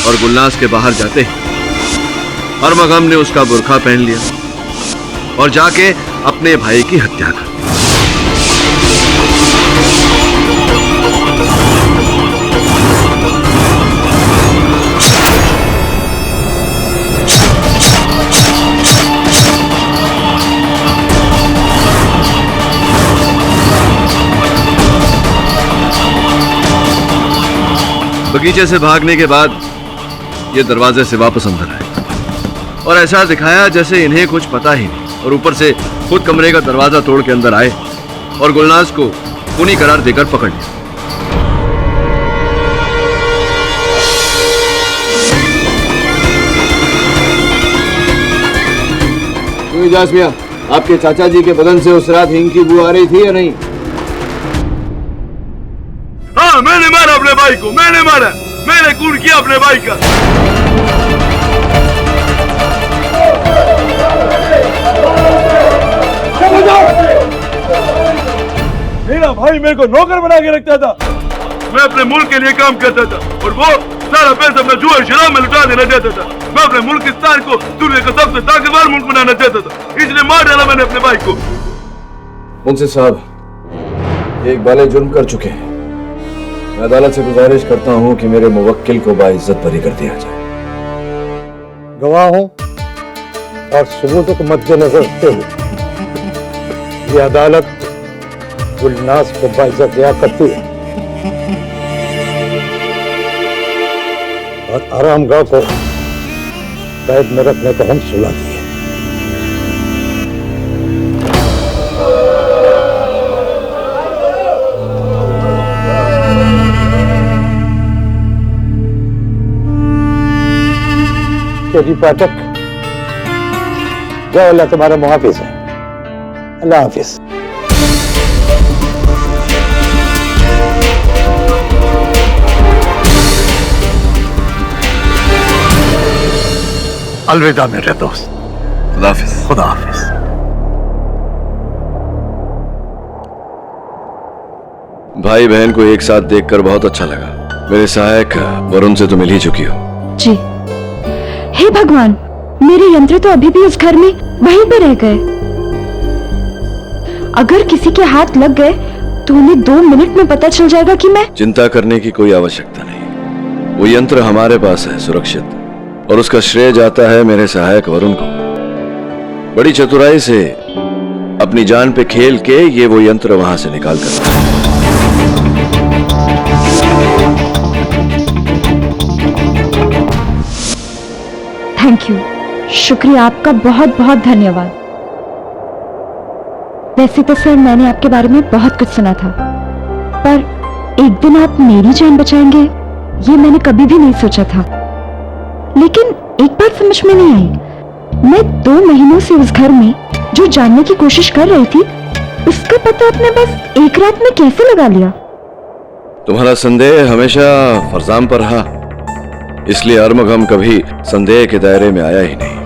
और गुलनाज के बाहर जाते ही अरमगम ने उसका बुर्का पहन लिया और जाके अपने भाई की हत्या कर दी। बगीचे से भागने के बाद ये दरवाजे से वापस अंदर आए और ऐसा दिखाया जैसे इन्हें कुछ पता ही नहीं, और ऊपर से खुद कमरे का दरवाजा तोड़ के अंदर आए और गुलनाज को खूनी करार देकर पकड़ लिया। इजाज मियां, आपके चाचा जी के बदन से उस रात हींग की बू आ रही थी या नहीं? हाँ, मैंने मारा अपने भाई को, मैंने मारा, मैंने खून किया अपने भाई का। मेरा भाई मेरे को नौकर बना के रखता था। मैं अपने मुल्क के लिए काम करता था और वो सारा पैसा मैं जुआ शराब में लुटा देना चाहता था। मैं अपने मुल्किस्तान को दुनिया का सबसे ताकतवर मुल्क बनाना चाहता था, इसलिए मार डाला मैंने अपने भाई को। मुंशी साहब, एक बाले जुर्म कर चुके हैं। मैं अदालत से गुजारिश करता हूं कि मेरे मुवक्किल को बाइज्जत बरी कर दिया जाए। गवाहों और सबूतों को मद्देनजर रखते हुए ये अदालत गुलनाज को बाइज्जत दिया करती है और आरामगाह को कैद में रखने को हम सुला दिए। तेरी पाठक, जय अल्लाह तुम्हारा मुहाफिज है। अल्लाह हाफिज। अलविदा मेरे दोस्त। खुदा हाफिज। खुदा हाफिज। भाई बहन को एक साथ देखकर बहुत अच्छा लगा। मेरे सहायक वरुण से तो मिल ही चुकी हो। जी। हे भगवान, मेरे यंत्र तो अभी भी उस घर में वहीं पे रह गए। अगर किसी के हाथ लग गए तो उन्हें 2 मिनट में पता चल जाएगा कि मैं। चिंता करने की कोई आवश्यकता नहीं, वो यंत्र हमारे पास है सुरक्षित, और उसका श्रेय जाता है मेरे सहायक वरुण को। बड़ी चतुराई से अपनी जान पे खेल के ये वो यंत्र वहां से निकाल कर। थैंक यू, शुक्रिया आपका, बहुत बहुत धन्यवाद। वैसे तो सर मैंने आपके बारे में बहुत कुछ सुना था, पर एक दिन आप मेरी जान बचाएंगे ये मैंने कभी भी नहीं सोचा था। लेकिन एक बात समझ में नहीं आई, मैं 2 महीनों से उस घर में जो जानने की कोशिश कर रही थी उसका पता आपने बस एक रात में कैसे लगा लिया? तुम्हारा संदेह हमेशा फरजाम पर रहा, इसलिए अरमगम कभी संदेह के दायरे में आया ही नहीं।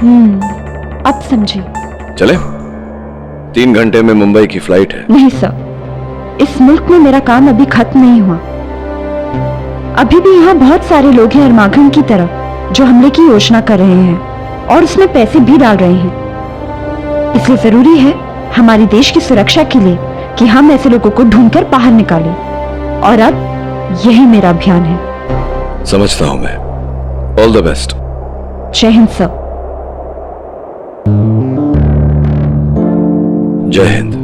अब समझी। चले, 3 घंटे में मुंबई की फ्लाइट है। नहीं सर, इस मुल्क में मेरा काम अभी खत्म नहीं हुआ। अभी भी यहाँ बहुत सारे लोग हैं अरमागम की तरह जो हमले की योजना कर रहे हैं और उसमें पैसे भी डाल रहे हैं। इसलिए जरूरी है हमारे देश की सुरक्षा के लिए कि हम ऐसे लोगों को ढूंढकर बाहर निकालें, और अब यही मेरा अभियान है। समझता हूं मैं। All the best. जय हिंद सर। जय हिंद।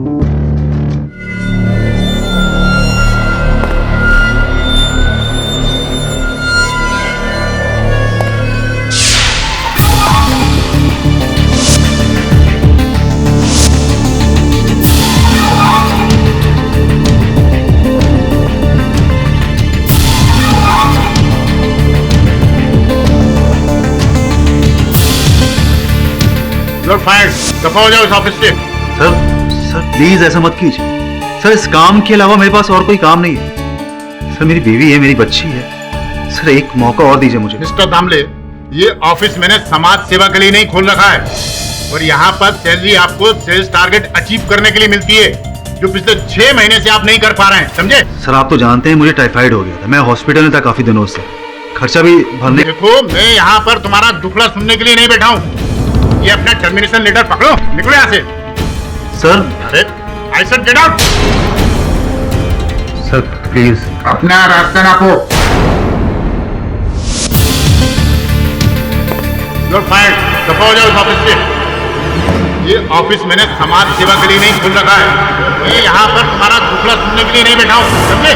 दफा हो जाओ इस ऑफिस से। सर प्लीज ऐसा मत कीजिए सर, इस काम के अलावा मेरे पास और कोई काम नहीं है सर। मेरी बीवी है, मेरी बच्ची है सर, एक मौका और दीजिए मुझे। मिस्टर दामले, ये ऑफिस मैंने समाज सेवा के लिए नहीं खोल रखा है, और यहाँ पर सैलरी आपको सेल्स टारगेट अचीव करने के लिए मिलती है, जो पिछले 6 महीने से आप नहीं कर पा रहे हैं, समझे? सर आप तो जानते हैं मुझे टाइफाइड हो गया था, मैं हॉस्पिटल में था काफी दिनों से, खर्चा भी भरने। देखो, मैं यहाँ पर तुम्हारा दुखड़ा सुनने के लिए नहीं बैठा हूँ। ये अपना टर्मिनेशन लेटर पकड़ो, निकलो यहाँ से। सर अरे I said get out. Sir please अपना रास्ता नापो। You are fired. दफा हो जाओ इस ऑफिस से। ये ऑफिस मैंने समाज सेवा के लिए नहीं खोल रखा है, मैं यहाँ पर तुम्हारा दुखड़ा सुनने के लिए नहीं बैठा हूँ, समझे?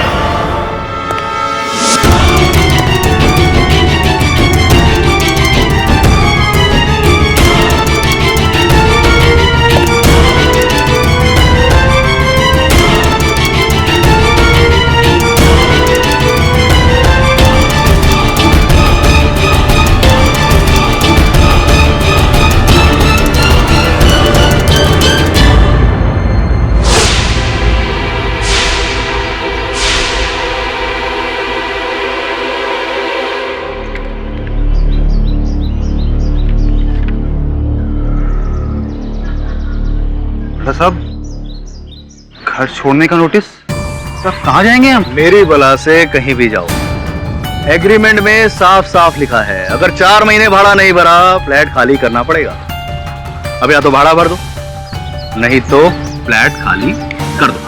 साहब, घर छोड़ने का नोटिस। सर कहाँ जाएंगे हम? मेरी बला से कहीं भी जाओ, एग्रीमेंट में साफ साफ लिखा है अगर 4 महीने भाड़ा नहीं भरा फ्लैट खाली करना पड़ेगा। अब या तो भाड़ा भर दो, नहीं तो फ्लैट खाली कर दो।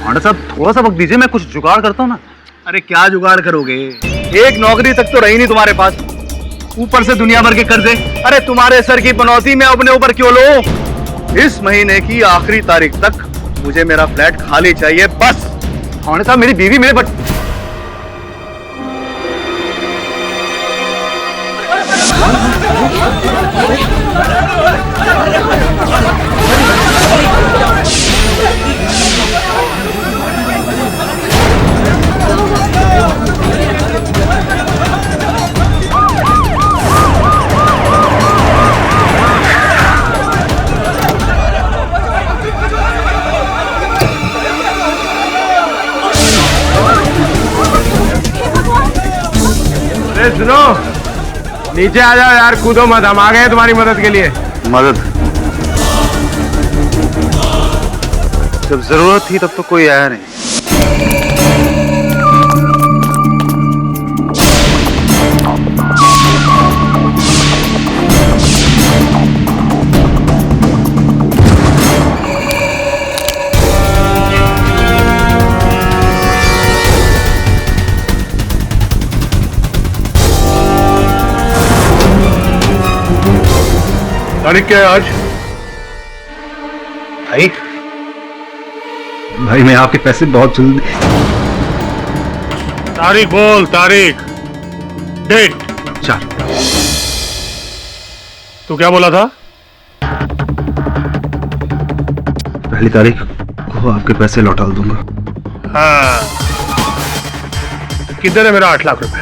हाँ साहब थोड़ा सा वक्त दीजिए, मैं कुछ जुगाड़ करता हूँ ना। अरे क्या जुगाड़ करोगे, एक नौकरी तक तो रही नहीं तुम्हारे पास, ऊपर से दुनिया भर के कर्जे। अरे तुम्हारे सर की पनौती मैं अपने ऊपर क्यों लो? इस महीने की आखिरी तारीख तक मुझे मेरा फ्लैट खाली चाहिए बस। हाँ साहब, मेरी बीवी मेरे सुनो, नीचे आ जाओ यार, कूदो मत, हम आ गए तुम्हारी मदद के लिए। मदद? जब जरूरत थी तब तो कोई आया नहीं। तारीख क्या है आज? भाई मैं आपके पैसे बहुत जल्दी। तारीख बोल, तारीख, डेट। 4। तू क्या बोला था? पहली तारीख को आपके पैसे लौटा दूंगा। हाँ, किधर है मेरा 8 लाख रुपए?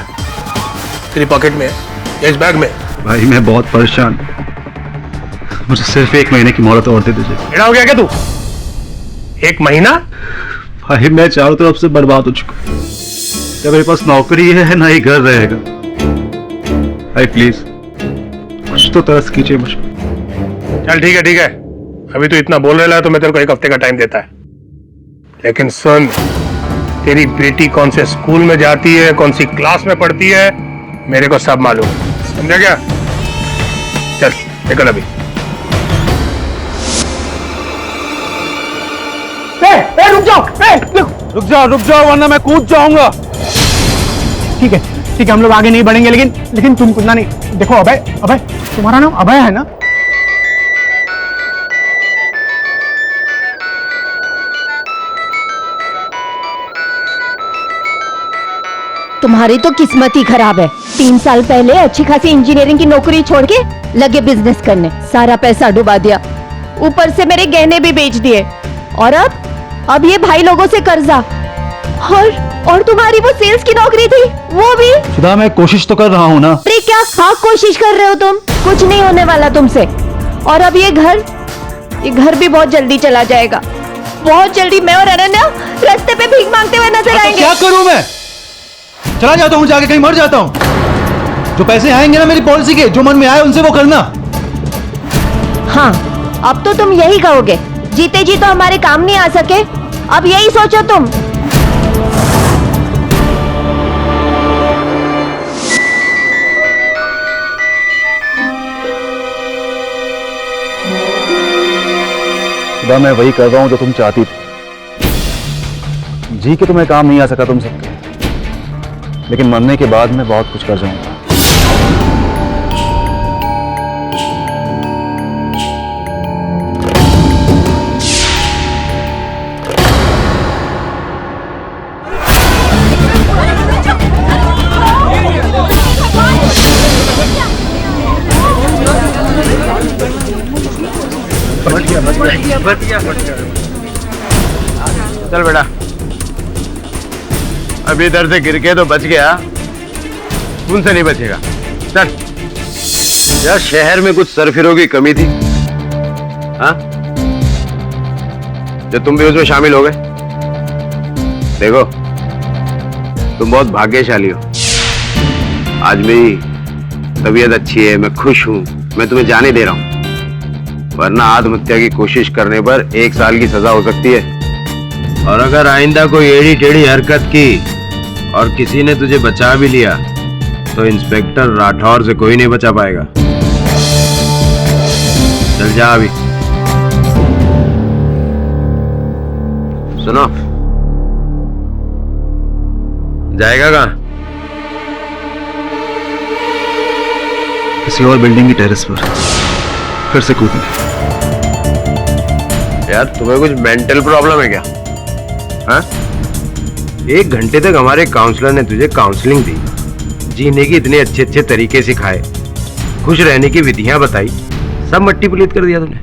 तेरी पॉकेट में है या इस बैग में? भाई मैं बहुत परेशान, मुझे सिर्फ 1 महीने की मोहलत और दे दीजिए। एड़ा हो गया क्या तू? 1 महीना? भाई मैं चारों तरफ से बर्बाद हो चुका हूं। क्या मेरे पास नौकरी है ना ही घर रहेगा? भाई प्लीज कुछ तो तरस कीजिए मुझ पर। चल ठीक है ठीक है, अभी तो इतना बोल रहा है तो मैं तेरे को 1 हफ्ते का टाइम देता है। लेकिन सुन, तेरी बेटी कौन से स्कूल में जाती है, कौन सी क्लास में पढ़ती है, मेरे को सब मालूम है, समझा क्या? चल निकल अभी। रुक जाओ वरना मैं कूद जाऊंगा। ठीक है हम लोग आगे नहीं बढ़ेंगे, लेकिन तुम कूदना नहीं। देखो अभय, तुम्हारा नाम अभय है ना? तुम्हारी तो किस्मत ही खराब है। 3 साल पहले अच्छी खासी इंजीनियरिंग की नौकरी छोड़ के लगे बिजनेस करने, सारा पैसा डुबा दिया, ऊपर से मेरे गहने भी बेच दिए, और अब ये भाई लोगों से कर्जा, और तुम्हारी वो सेल्स की नौकरी थी वो भी। सुधा मैं कोशिश तो कर रहा हूँ ना। अरे क्या खाक कोशिश कर रहे हो तुम? कुछ नहीं होने वाला तुमसे। और अब ये घर भी बहुत जल्दी चला जाएगा। बहुत जल्दी मैं और अनन्या रास्ते पे भीख मांगते हुए नजर आएंगे। क्या करूं मैं? चला जाता हूँ, जाके कहीं मर जाता हूँ। जो पैसे आएंगे ना मेरी पॉलिसी के, जो मन में आए उनसे वो करना। हाँ, अब तो तुम यही कहोगे, जीते जी तो हमारे काम नहीं आ सके, अब यही सोचो तुम। मैं वही कर रहा हूं जो तुम चाहती थी। जी के तुम्हें काम नहीं आ सका तुम सबके, लेकिन मरने के बाद मैं बहुत कुछ कर जाऊंगा। चल बेटा, अभी इधर से गिर के तो बच गया, उनसे नहीं बचेगा। चल। यार शहर में कुछ सरफिरों की कमी थी, हाँ? जो तुम भी उसमें शामिल हो गए। देखो तुम बहुत भाग्यशाली हो, आज मेरी तबीयत अच्छी है, मैं खुश हूं, मैं तुम्हें जाने दे रहा हूं, वरना आत्महत्या की कोशिश करने पर 1 साल की सजा हो सकती है। और अगर आइंदा कोई एड़ी टेढ़ी हरकत की और किसी ने तुझे बचा भी लिया तो इंस्पेक्टर राठौर से कोई नहीं बचा पाएगा। चल जा अभी। सुनो, जाएगा कहाँ? किसी और बिल्डिंग की टेरेस पर फिर से कूदने। यार तुम्हें कुछ मेंटल प्रॉब्लम है क्या? हाँ? 1 घंटे तक हमारे काउंसलर ने तुझे काउंसलिंग दी, जीने की इतने अच्छे अच्छे तरीके सिखाए, खुश रहने की विधियां बताई, सब मट्टी पुलित कर दिया तूने।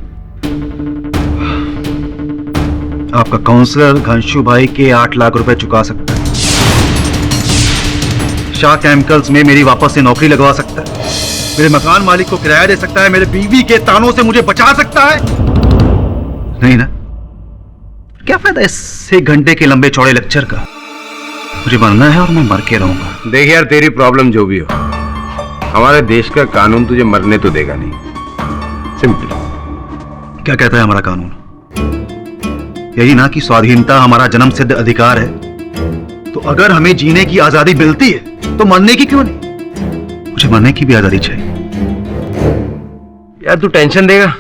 आपका काउंसलर घनशू भाई के 8 लाख रुपए चुका सकता है, शाह केमिकल्स में मेरी वापस से नौकरी लगवा सकता है, मेरे मकान मालिक को किराया दे सकता है, मेरे बीवी के तानों से मुझे बचा सकता है। नहीं ना? क्या फायदा इस 1 घंटे के लंबे चौड़े लेक्चर का? मुझे मरना है और मैं मर के रहूंगा। देख यार, तेरी प्रॉब्लम जो भी हो, हमारे देश का कानून तुझे मरने तो देगा नहीं। सिंपल। क्या कहता है हमारा कानून? यही ना कि स्वाधीनता हमारा जन्म सिद्ध अधिकार है। तो अगर हमें जीने की आजादी मिलती है तो मरने की क्यों नहीं? मुझे मरने की भी आजादी चाहिए। यार तू टेंशन देगा,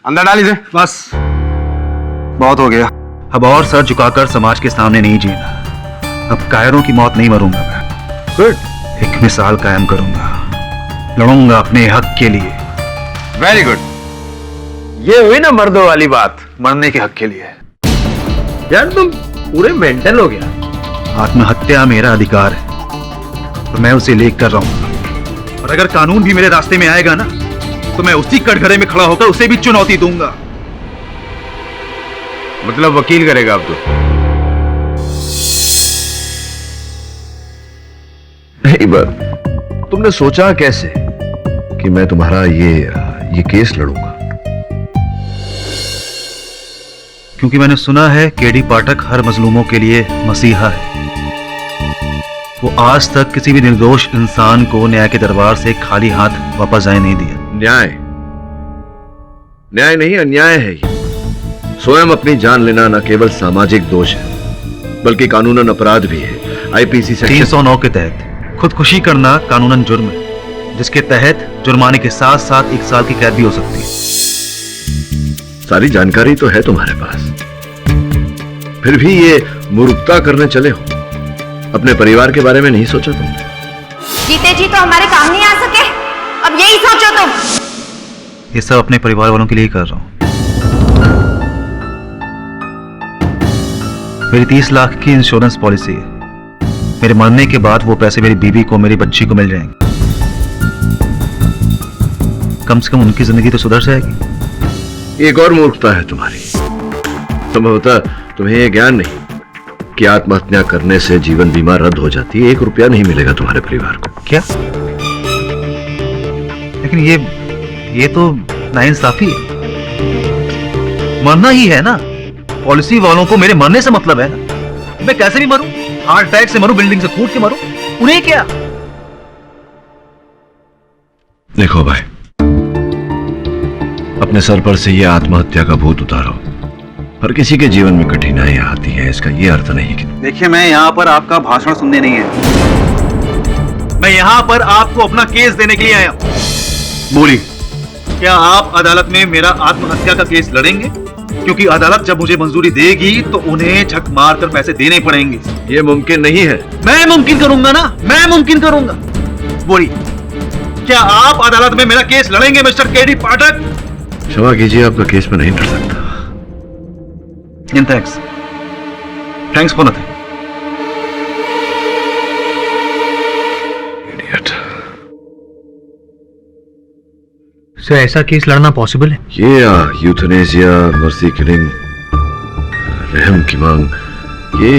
अंदर डाल इसे। बस बहुत हो गया। अब और सर झुकाकर समाज के सामने नहीं जीना। अब कायरों की मौत नहीं मरूंगा मैं। गुड। एक मिसाल कायम करूंगा, लड़ूंगा अपने हक के लिए। Very good. ये हुई ना मर्दों वाली बात, मरने के हक के लिए। यार तुम पूरे मेंटल हो गया। आत्महत्या मेरा अधिकार है तो मैं उसे लेकर रहूंगा। और अगर कानून भी मेरे रास्ते में आएगा ना तो मैं उसी कटघरे में खड़ा होकर उसे भी चुनौती दूंगा। मतलब वकील करेगा अब तो? नहीं बात, तुमने सोचा कैसे कि मैं तुम्हारा ये केस लड़ूंगा? क्योंकि मैंने सुना है केडी पाठक हर मजलूमों के लिए मसीहा है। वो आज तक किसी भी निर्दोष इंसान को न्याय के दरबार से खाली हाथ वापस जाने नहीं दिया। न्याय नहीं, अन्याय है ये। स्वयं अपनी जान लेना न केवल सामाजिक दोष है बल्कि कानूनन अपराध भी है। आईपीसी सेक्शन 309 के तहत खुदकुशी करना कानूनन जुर्म है, जिसके तहत जुर्माने के साथ साथ 1 साल की कैद भी हो सकती है। सारी जानकारी तो है तुम्हारे पास, फिर भी ये मूर्खता करने चले हो। अपने परिवार के बारे में नहीं सोचा तुमने? जीते जी तो हमारे काम नहीं आ सके, अब यही सोचो तुम। ये सब अपने परिवार वालों के लिए कर रहा हूं। मेरी 30 लाख की इंश्योरेंस पॉलिसी है। मेरे मरने के बाद वो पैसे मेरी बीवी को, मेरी बच्ची को मिल जाएंगे। कम से कम उनकी जिंदगी तो सुधर जाएगी। एक और मूर्खता है तुम्हारी। संभवतः तुम्हें ये ज्ञान नहीं कि आत्महत्या करने से जीवन बीमा रद्द हो जाती है। 1 रुपया नहीं मिलेगा तुम्हारे परिवार को। क्या? लेकिन ये तो नाइंसाफी है। मरना ही है ना। पॉलिसी वालों को मेरे मरने से मतलब है ना। मैं कैसे भी मरूं, हार्ट अटैक से मरूं, बिल्डिंग से कूद के मरूं, उन्हें क्या? देखो भाई, अपने सर पर से ये आत्महत्या का भूत उतारो। हर किसी के जीवन में कठिनाइयां आती हैं, इसका ये अर्थ नहीं कि देखिए, मैं यहाँ पर आपका भाषण सुनने नहीं है। मैं यहाँ पर आपको अपना केस देने के लिए आया हूं। बोलिए, क्या आप अदालत में मेरा आत्महत्या का केस लड़ेंगे? क्योंकि अदालत जब मुझे मंजूरी देगी तो उन्हें झक मार कर पैसे देने पड़ेंगे। ये मुमकिन नहीं है। मैं मुमकिन करूंगा ना, मैं मुमकिन करूंगा। बोलिए, क्या आप अदालत में मेरा केस लड़ेंगे मिस्टर केडी पाठक? क्षमा कीजिए, आपका केस में नहीं लड़ सकता। Thanks for nothing. सर, ऐसा केस लड़ना पॉसिबल है? ये यूथनेसिया, मर्सी किलिंग, रहम की मांग, ये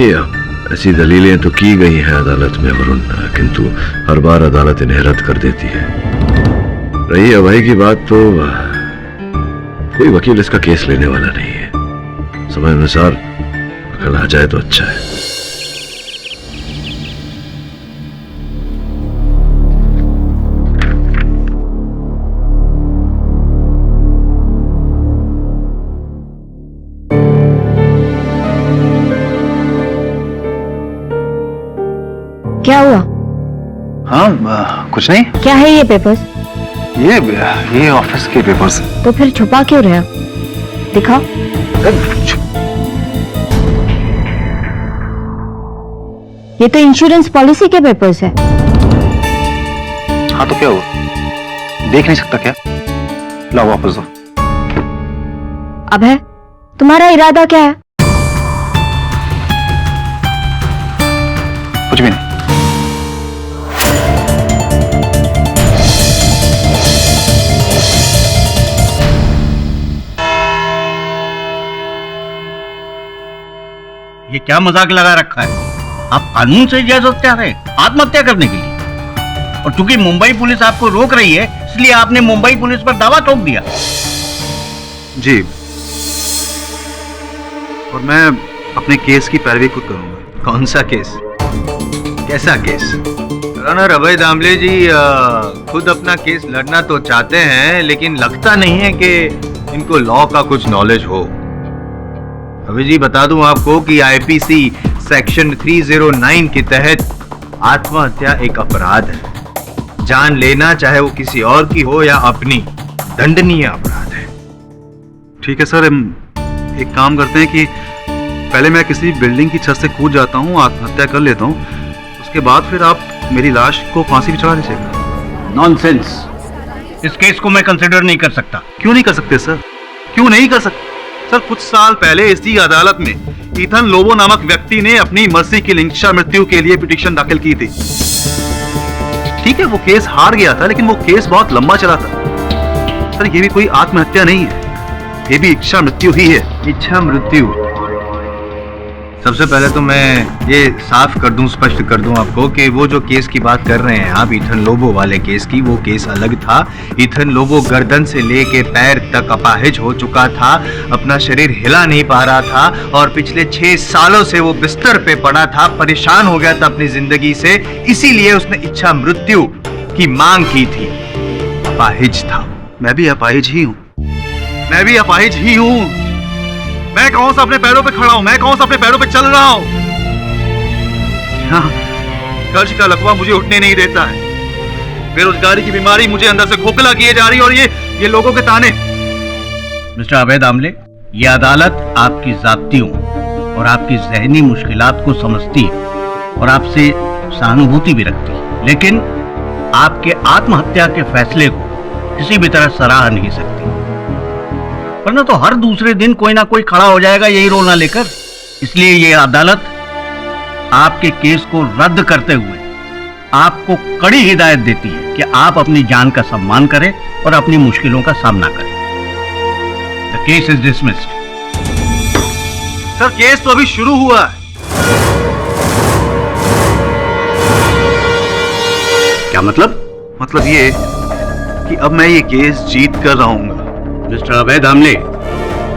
ऐसी दलीलें तो की गई हैं अदालत में वरुण, किंतु हर बार अदालत इन्हें रद्द कर देती है। रही अभय की बात, तो कोई वकील इसका केस लेने वाला नहीं है। समय अनुसार अकल आ जाए तो अच्छा है। क्या हुआ? हाँ, कुछ नहीं। क्या है ये पेपर्स? ये ऑफिस के पेपर्स। तो फिर छुपा क्यों रहे हो? दिखाओ। ये तो इंश्योरेंस पॉलिसी के पेपर्स है। हाँ, तो क्या हुआ? देख नहीं सकता क्या? लाओ वापस दो। अब है, तुम्हारा इरादा क्या है? कुछ भी नहीं। ये क्या मजाक लगा रखा है? आप कानून से इजाजत चाह रहे हैं आत्महत्या करने के लिए, और चूंकि मुंबई पुलिस आपको रोक रही है इसलिए आपने मुंबई पुलिस पर दावा ठोक दिया। जी, और मैं अपने केस की पैरवी खुद करूंगा। कौन सा केस? कैसा केस? रनर अभय दामले जी खुद अपना केस लड़ना तो चाहते हैं, लेकिन लगता नहीं है कि इनको लॉ का कुछ नॉलेज हो। अभय जी बता दूं आपको कि आईपीसी सेक्शन 309 के तहत आत्महत्या एक अपराध है। जान लेना चाहे वो किसी और की हो या अपनी, दंडनीय अपराध है। ठीक है सर, हम एक काम करते हैं कि पहले मैं किसी बिल्डिंग की छत से कूद जाता हूँ, आत्महत्या कर लेता हूँ, उसके बाद फिर आप मेरी लाश को फांसी पे चढ़ा दीजिएगा। नॉनसेंस, इस केस को मैं कंसिडर नहीं कर सकता। क्यों नहीं कर सकते सर? क्यों नहीं कर सकते सर? कुछ साल पहले इसी अदालत में ईथन लोबो नामक व्यक्ति ने अपनी मर्सी की लिंचा मृत्यु के लिए पिटीशन दाखिल की थी। ठीक है, वो केस हार गया था, लेकिन वो केस बहुत लंबा चला था। सर ये भी कोई आत्महत्या नहीं है, ये भी इच्छा मृत्यु ही है। इच्छा मृत्यु। सबसे पहले तो मैं ये साफ कर दूं, स्पष्ट कर दूं आपको कि वो जो केस की बात कर रहे हैं आप, ईथन लोबो वाले केस की, वो केस अलग था। ईथन लोबो गर्दन से लेके पैर तक अपाहिज हो चुका था, अपना शरीर हिला नहीं पा रहा था और पिछले 6 सालों से वो बिस्तर पे पड़ा था, परेशान हो गया था अपनी जिंदगी से, इसीलिए उसने इच्छा मृत्यु की मांग की थी। अपाहिज था। मैं भी अपाहिज ही हूँ, मैं भी अपाहिज ही हूँ। मैं कौन सा अपने पैरों पे खड़ा हूं, मैं कौन सा अपने पैरों पे चल रहा हूं। कर्ज का लकवा मुझे उठने नहीं देता है, बेरोजगारी की बीमारी मुझे अंदर से खोखला किए जा रही है, और ये लोगों के ताने। मिस्टर अभय दामले, ये अदालत आपकी जाब्तियों और आपकी जहनी मुश्किलात को समझती है और आपसे सहानुभूति भी रखती है, लेकिन आपके आत्महत्या के फैसले को किसी भी तरह सराह नहीं सकती, वरना तो हर दूसरे दिन कोई ना कोई खड़ा हो जाएगा यही रोल ना लेकर। इसलिए ये अदालत आपके केस को रद्द करते हुए आपको कड़ी हिदायत देती है कि आप अपनी जान का सम्मान करें और अपनी मुश्किलों का सामना करें। The case is dismissed. Sir case तो अभी शुरू हुआ है। क्या मतलब? मतलब ये कि अब मैं ये केस जीत कर रहूंगा। मिस्टर अभय दामले,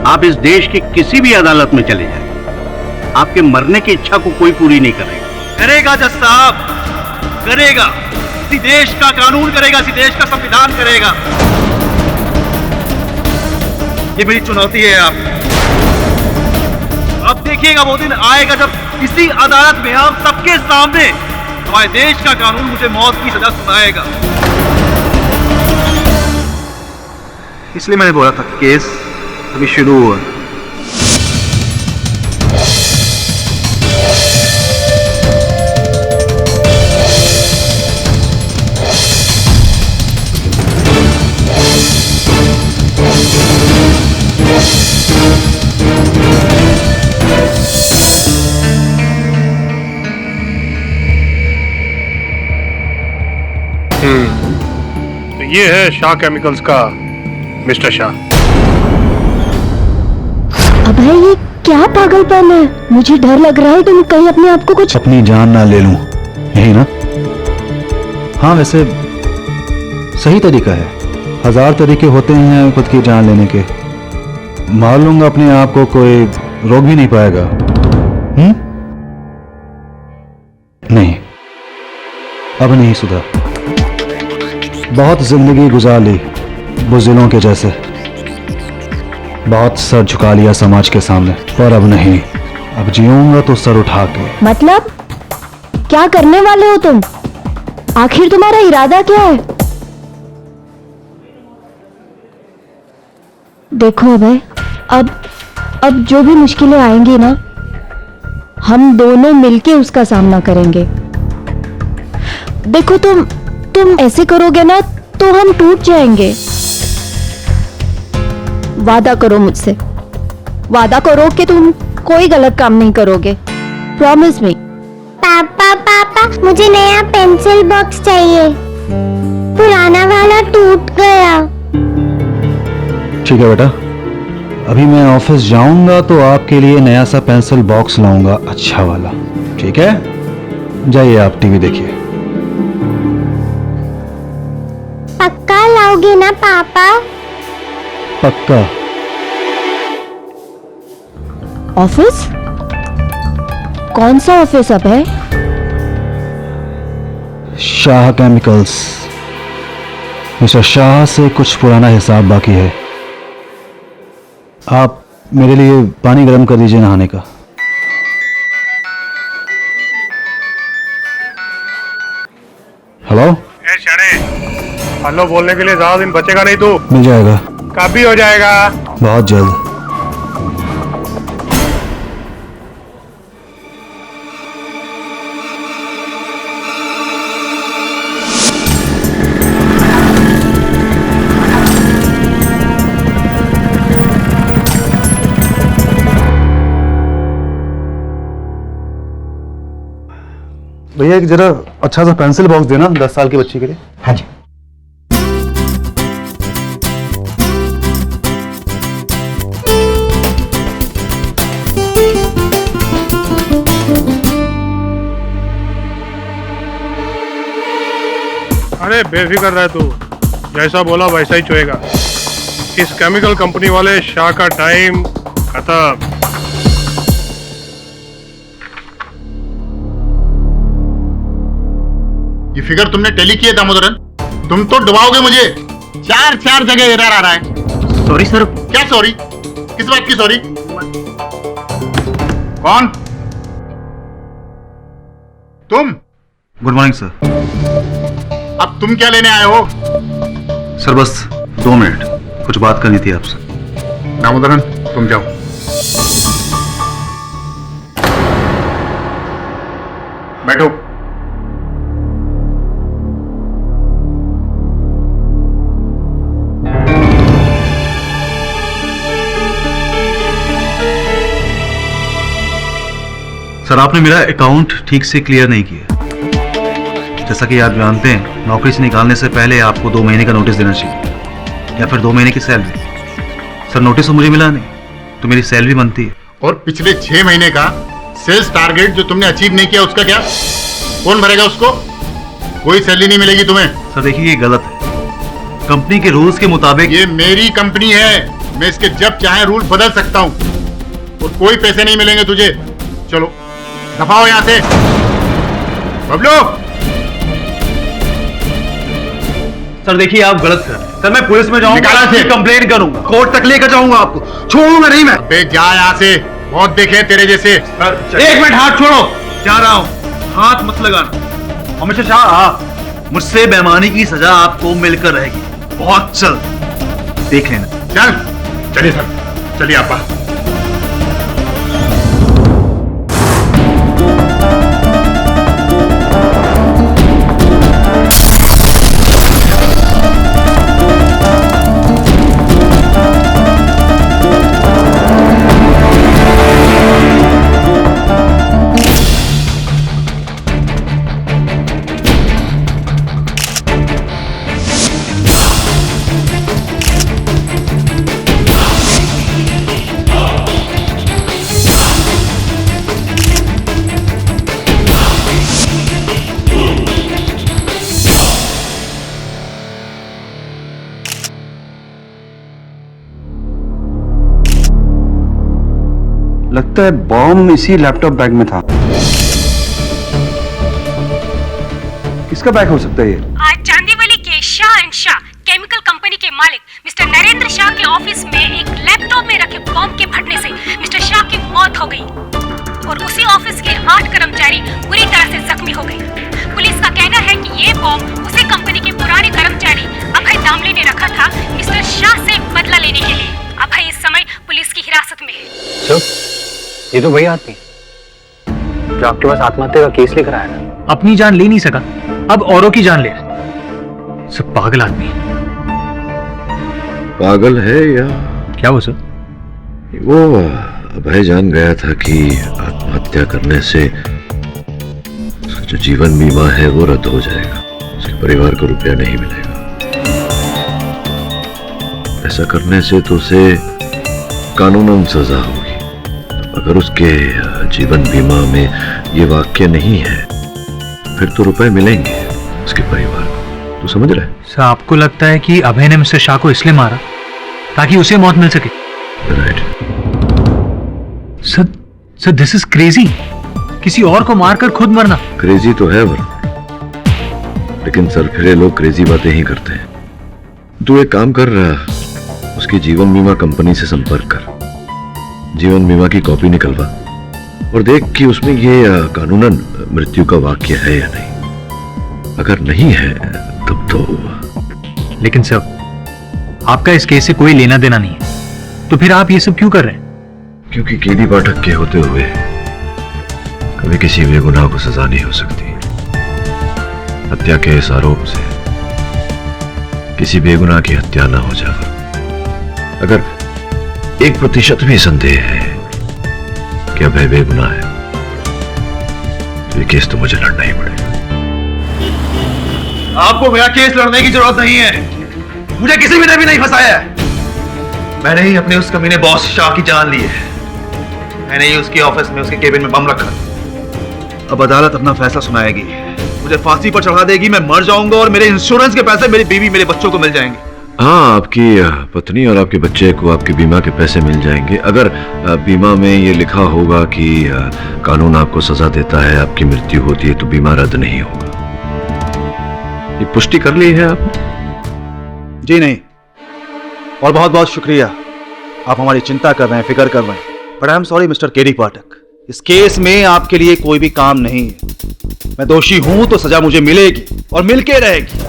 आप इस देश की किसी भी अदालत में चले जाएं, आपके मरने की इच्छा को कोई पूरी नहीं करेगा। करेगा जज साहब, करेगा। इसी देश का कानून करेगा, इसी देश का संविधान करेगा। ये मेरी चुनौती है आप। अब देखिएगा वो दिन आएगा जब इसी अदालत में हम सबके सामने हमारे देश का कानून मुझे मौत की सजा सुनाएगा। इसलिए मैंने बोला था केस अभी शुरू हुआ। तो ये है शाह केमिकल्स का मिस्टर शाह। अबे ये क्या पागलपन है? मुझे डर लग रहा है तुम कहीं अपने आप को कुछ अपनी जान ना ले लूं, यही ना? हाँ, वैसे सही तरीका है। 1000 तरीके होते हैं खुद की जान लेने के। मार लूंगा अपने आप को, कोई रोक भी नहीं पाएगा। नहीं, अब नहीं सुधर। बहुत जिंदगी गुजार ली बुज़दिलों के जैसे, बहुत सर झुका लिया समाज के सामने, पर अब नहीं। अब जीऊंगा तो सर उठा के। मतलब क्या करने वाले हो तुम? आखिर तुम्हारा इरादा क्या है? देखो अभय, अब जो भी मुश्किलें आएंगी ना, हम दोनों मिलके उसका सामना करेंगे। देखो तुम ऐसे करोगे ना तो हम टूट जाएंगे। वादा करो मुझसे, वादा करो कि तुम कोई गलत काम नहीं करोगे। Promise me. पापा मुझे नया पेंसिल बॉक्स चाहिए, पुराना वाला टूट गया। ठीक है बेटा, अभी मैं ऑफिस जाऊंगा तो आपके लिए नया सा पेंसिल बॉक्स लाऊंगा, अच्छा वाला। ठीक है, जाइए आप टीवी देखिए। पक्का लाओगे ना पापा? पक्का। ऑफिस? कौन सा ऑफिस अब है? शाह केमिकल्स। मिस्टर शाह से कुछ पुराना हिसाब बाकी है। आप मेरे लिए पानी गर्म कर दीजिए नहाने का। हेलो, हेलो बोलने के लिए ज्यादा दिन बचेगा नहीं तू। मिल जाएगा। कब भी हो जाएगा? बहुत जल्द। भैया एक जरा अच्छा सा पेंसिल बॉक्स देना 10 साल की बच्ची के लिए। हाँ जी। अरे बेफिक्र रह तू, जैसा बोला वैसा ही चोएगा। इस केमिकल कंपनी वाले शाह का टाइम खत्म। ये फिगर तुमने टेली किया दामोदरन? तुम तो डुबाओगे मुझे। चार जगह एरर आ रहा है। Sorry sir. क्या सॉरी? किस बात की सॉरी? कौन? तुम? Good morning sir. अब तुम क्या लेने आए हो? सर बस 2 मिनट, कुछ बात करनी थी आपसे। दामोदरन तुम जाओ। बैठो। सर आपने मेरा अकाउंट ठीक से क्लियर नहीं किया। जैसा कि आप जानते हैं, नौकरी से निकालने से पहले आपको 2 महीने का नोटिस देना चाहिए, या फिर 2 महीने की सैलरी। सर नोटिस तो मुझे मिला नहीं, तो मेरी सैलरी बनती है। और पिछले 6 महीने का सेल्स टारगेट जो तुमने अचीव नहीं किया, उसका क्या? कौन भरेगा उसको? कोई सैलरी नहीं मिलेगी तुम्हें। सर देखिए ये गलत है। कंपनी के रूल्स के मुताबिक। ये मेरी कंपनी है, मैं इसके जब चाहे रूल बदल सकता हूँ, और कोई पैसे नहीं मिलेंगे तुझे। चलो दफाओ यहां से। बबलू। सर देखिए आप गलत कर रहे हैं। सर मैं पुलिस में जाऊंगा, कंप्लेंट करूंगा, कोर्ट तक लेकर जाऊंगा आपको। छोड़ूंगा नहीं मैं। अबे जा यहां से, बहुत देखे तेरे जैसे। एक मिनट, हाथ छोड़ो। जा रहा हूं, हाथ मत लगाना। हमेशा शाह, मुझसे बेईमानी की सजा आपको मिलकर रहेगी, बहुत जल्द, देख लेना। चल चलिए सर, चलिए आपा। लगता है बॉम्ब इसी लैपटॉप बैग में था। किसका बैग हो सकता है ये? आज चांदीवली के Shah and Shah chemical company के मालिक मिस्टर नरेंद्र शाह के ऑफिस में एक लैपटॉप में रखे बॉम्ब के फटने से मिस्टर शाह की मौत हो गई, और उसी ऑफिस के 8 कर्मचारी बुरी तरह से जख्मी हो गए। पुलिस का कहना है कि ये बॉम्ब उसी कंपनी के पुराने कर्मचारी अभय दामले ने रखा था मिस्टर शाह से बदला लेने के लिए। अभय इस समय पुलिस की हिरासत में है। ये तो वही आदमी जो आपके पास आत्महत्या का केस लेकर आया ना। अपनी जान ले नहीं सका, अब औरों की जान ले रहा है। सब पागल आदमी है। पागल है या क्या वो सर? वो अभय जान गया था कि आत्महत्या करने से जो जीवन बीमा है वो रद्द हो जाएगा, उसके परिवार को रुपया नहीं मिलेगा। ऐसा करने से तो उसे कानूनन सजा होगी। अगर उसके जीवन बीमा में ये वाक्य नहीं है, फिर तो रुपए मिलेंगे उसके परिवार को। तू समझ रहा है? सर आपको लगता है कि अभय ने मिस्टर शाह को इसलिए मारा ताकि उसे मौत मिल सके? Right. Sir this is crazy. किसी और को मारकर खुद मरना। क्रेजी तो है वरुण, लेकिन सरफिरे लोग क्रेजी बातें ही करते हैं। तू एक काम कर, उसकी जीवन बीमा कंपनी से संपर्क कर, जीवन बीमा की कॉपी निकलवा और देख कि उसमें ये कानूनन मृत्यु का वाक्य है या नहीं। अगर नहीं है तब तो। लेकिन सर आपका इस केस से कोई लेना देना नहीं है, तो फिर आप ये सब क्यों कर रहे हैं? क्योंकि केडी पाठक के होते हुए कभी किसी बेगुनाह को सजा नहीं हो सकती। हत्या के इस आरोप से किसी बेगुनाह की हत्या ना हो जाए। अगर 1% भी संदेह है कि अभय बेगुनाह है तो ये केस तो मुझे लड़ना ही पड़ेगा। आपको मेरा केस लड़ने की जरूरत नहीं है। मुझे किसी भी ने भी नहीं फंसाया है। मैंने ही अपने उस कमीने बॉस शाह की जान ली है। मैंने ही उसके ऑफिस में, उसके केबिन में बम रखा। अब अदालत अपना फैसला सुनाएगी, मुझे फांसी पर चढ़ा देगी, मैं मर जाऊंगा और मेरे इंश्योरेंस के पैसे मेरी बीवी, मेरे बच्चों को मिल जाएंगे। हाँ, आपकी पत्नी और आपके बच्चे को आपके बीमा के पैसे मिल जाएंगे। अगर बीमा में ये लिखा होगा कि कानून आपको सजा देता है, आपकी मृत्यु होती है, तो बीमा रद्द नहीं होगा। ये पुष्टि कर ली है आपने? जी नहीं, और बहुत बहुत शुक्रिया। आप हमारी चिंता कर रहे हैं, फिक्र कर रहे हैं। But I am sorry mister KD Pathak, इस केस में आपके लिए कोई भी काम नहीं है। मैं दोषी हूं तो सजा मुझे मिलेगी और मिलके रहेगी।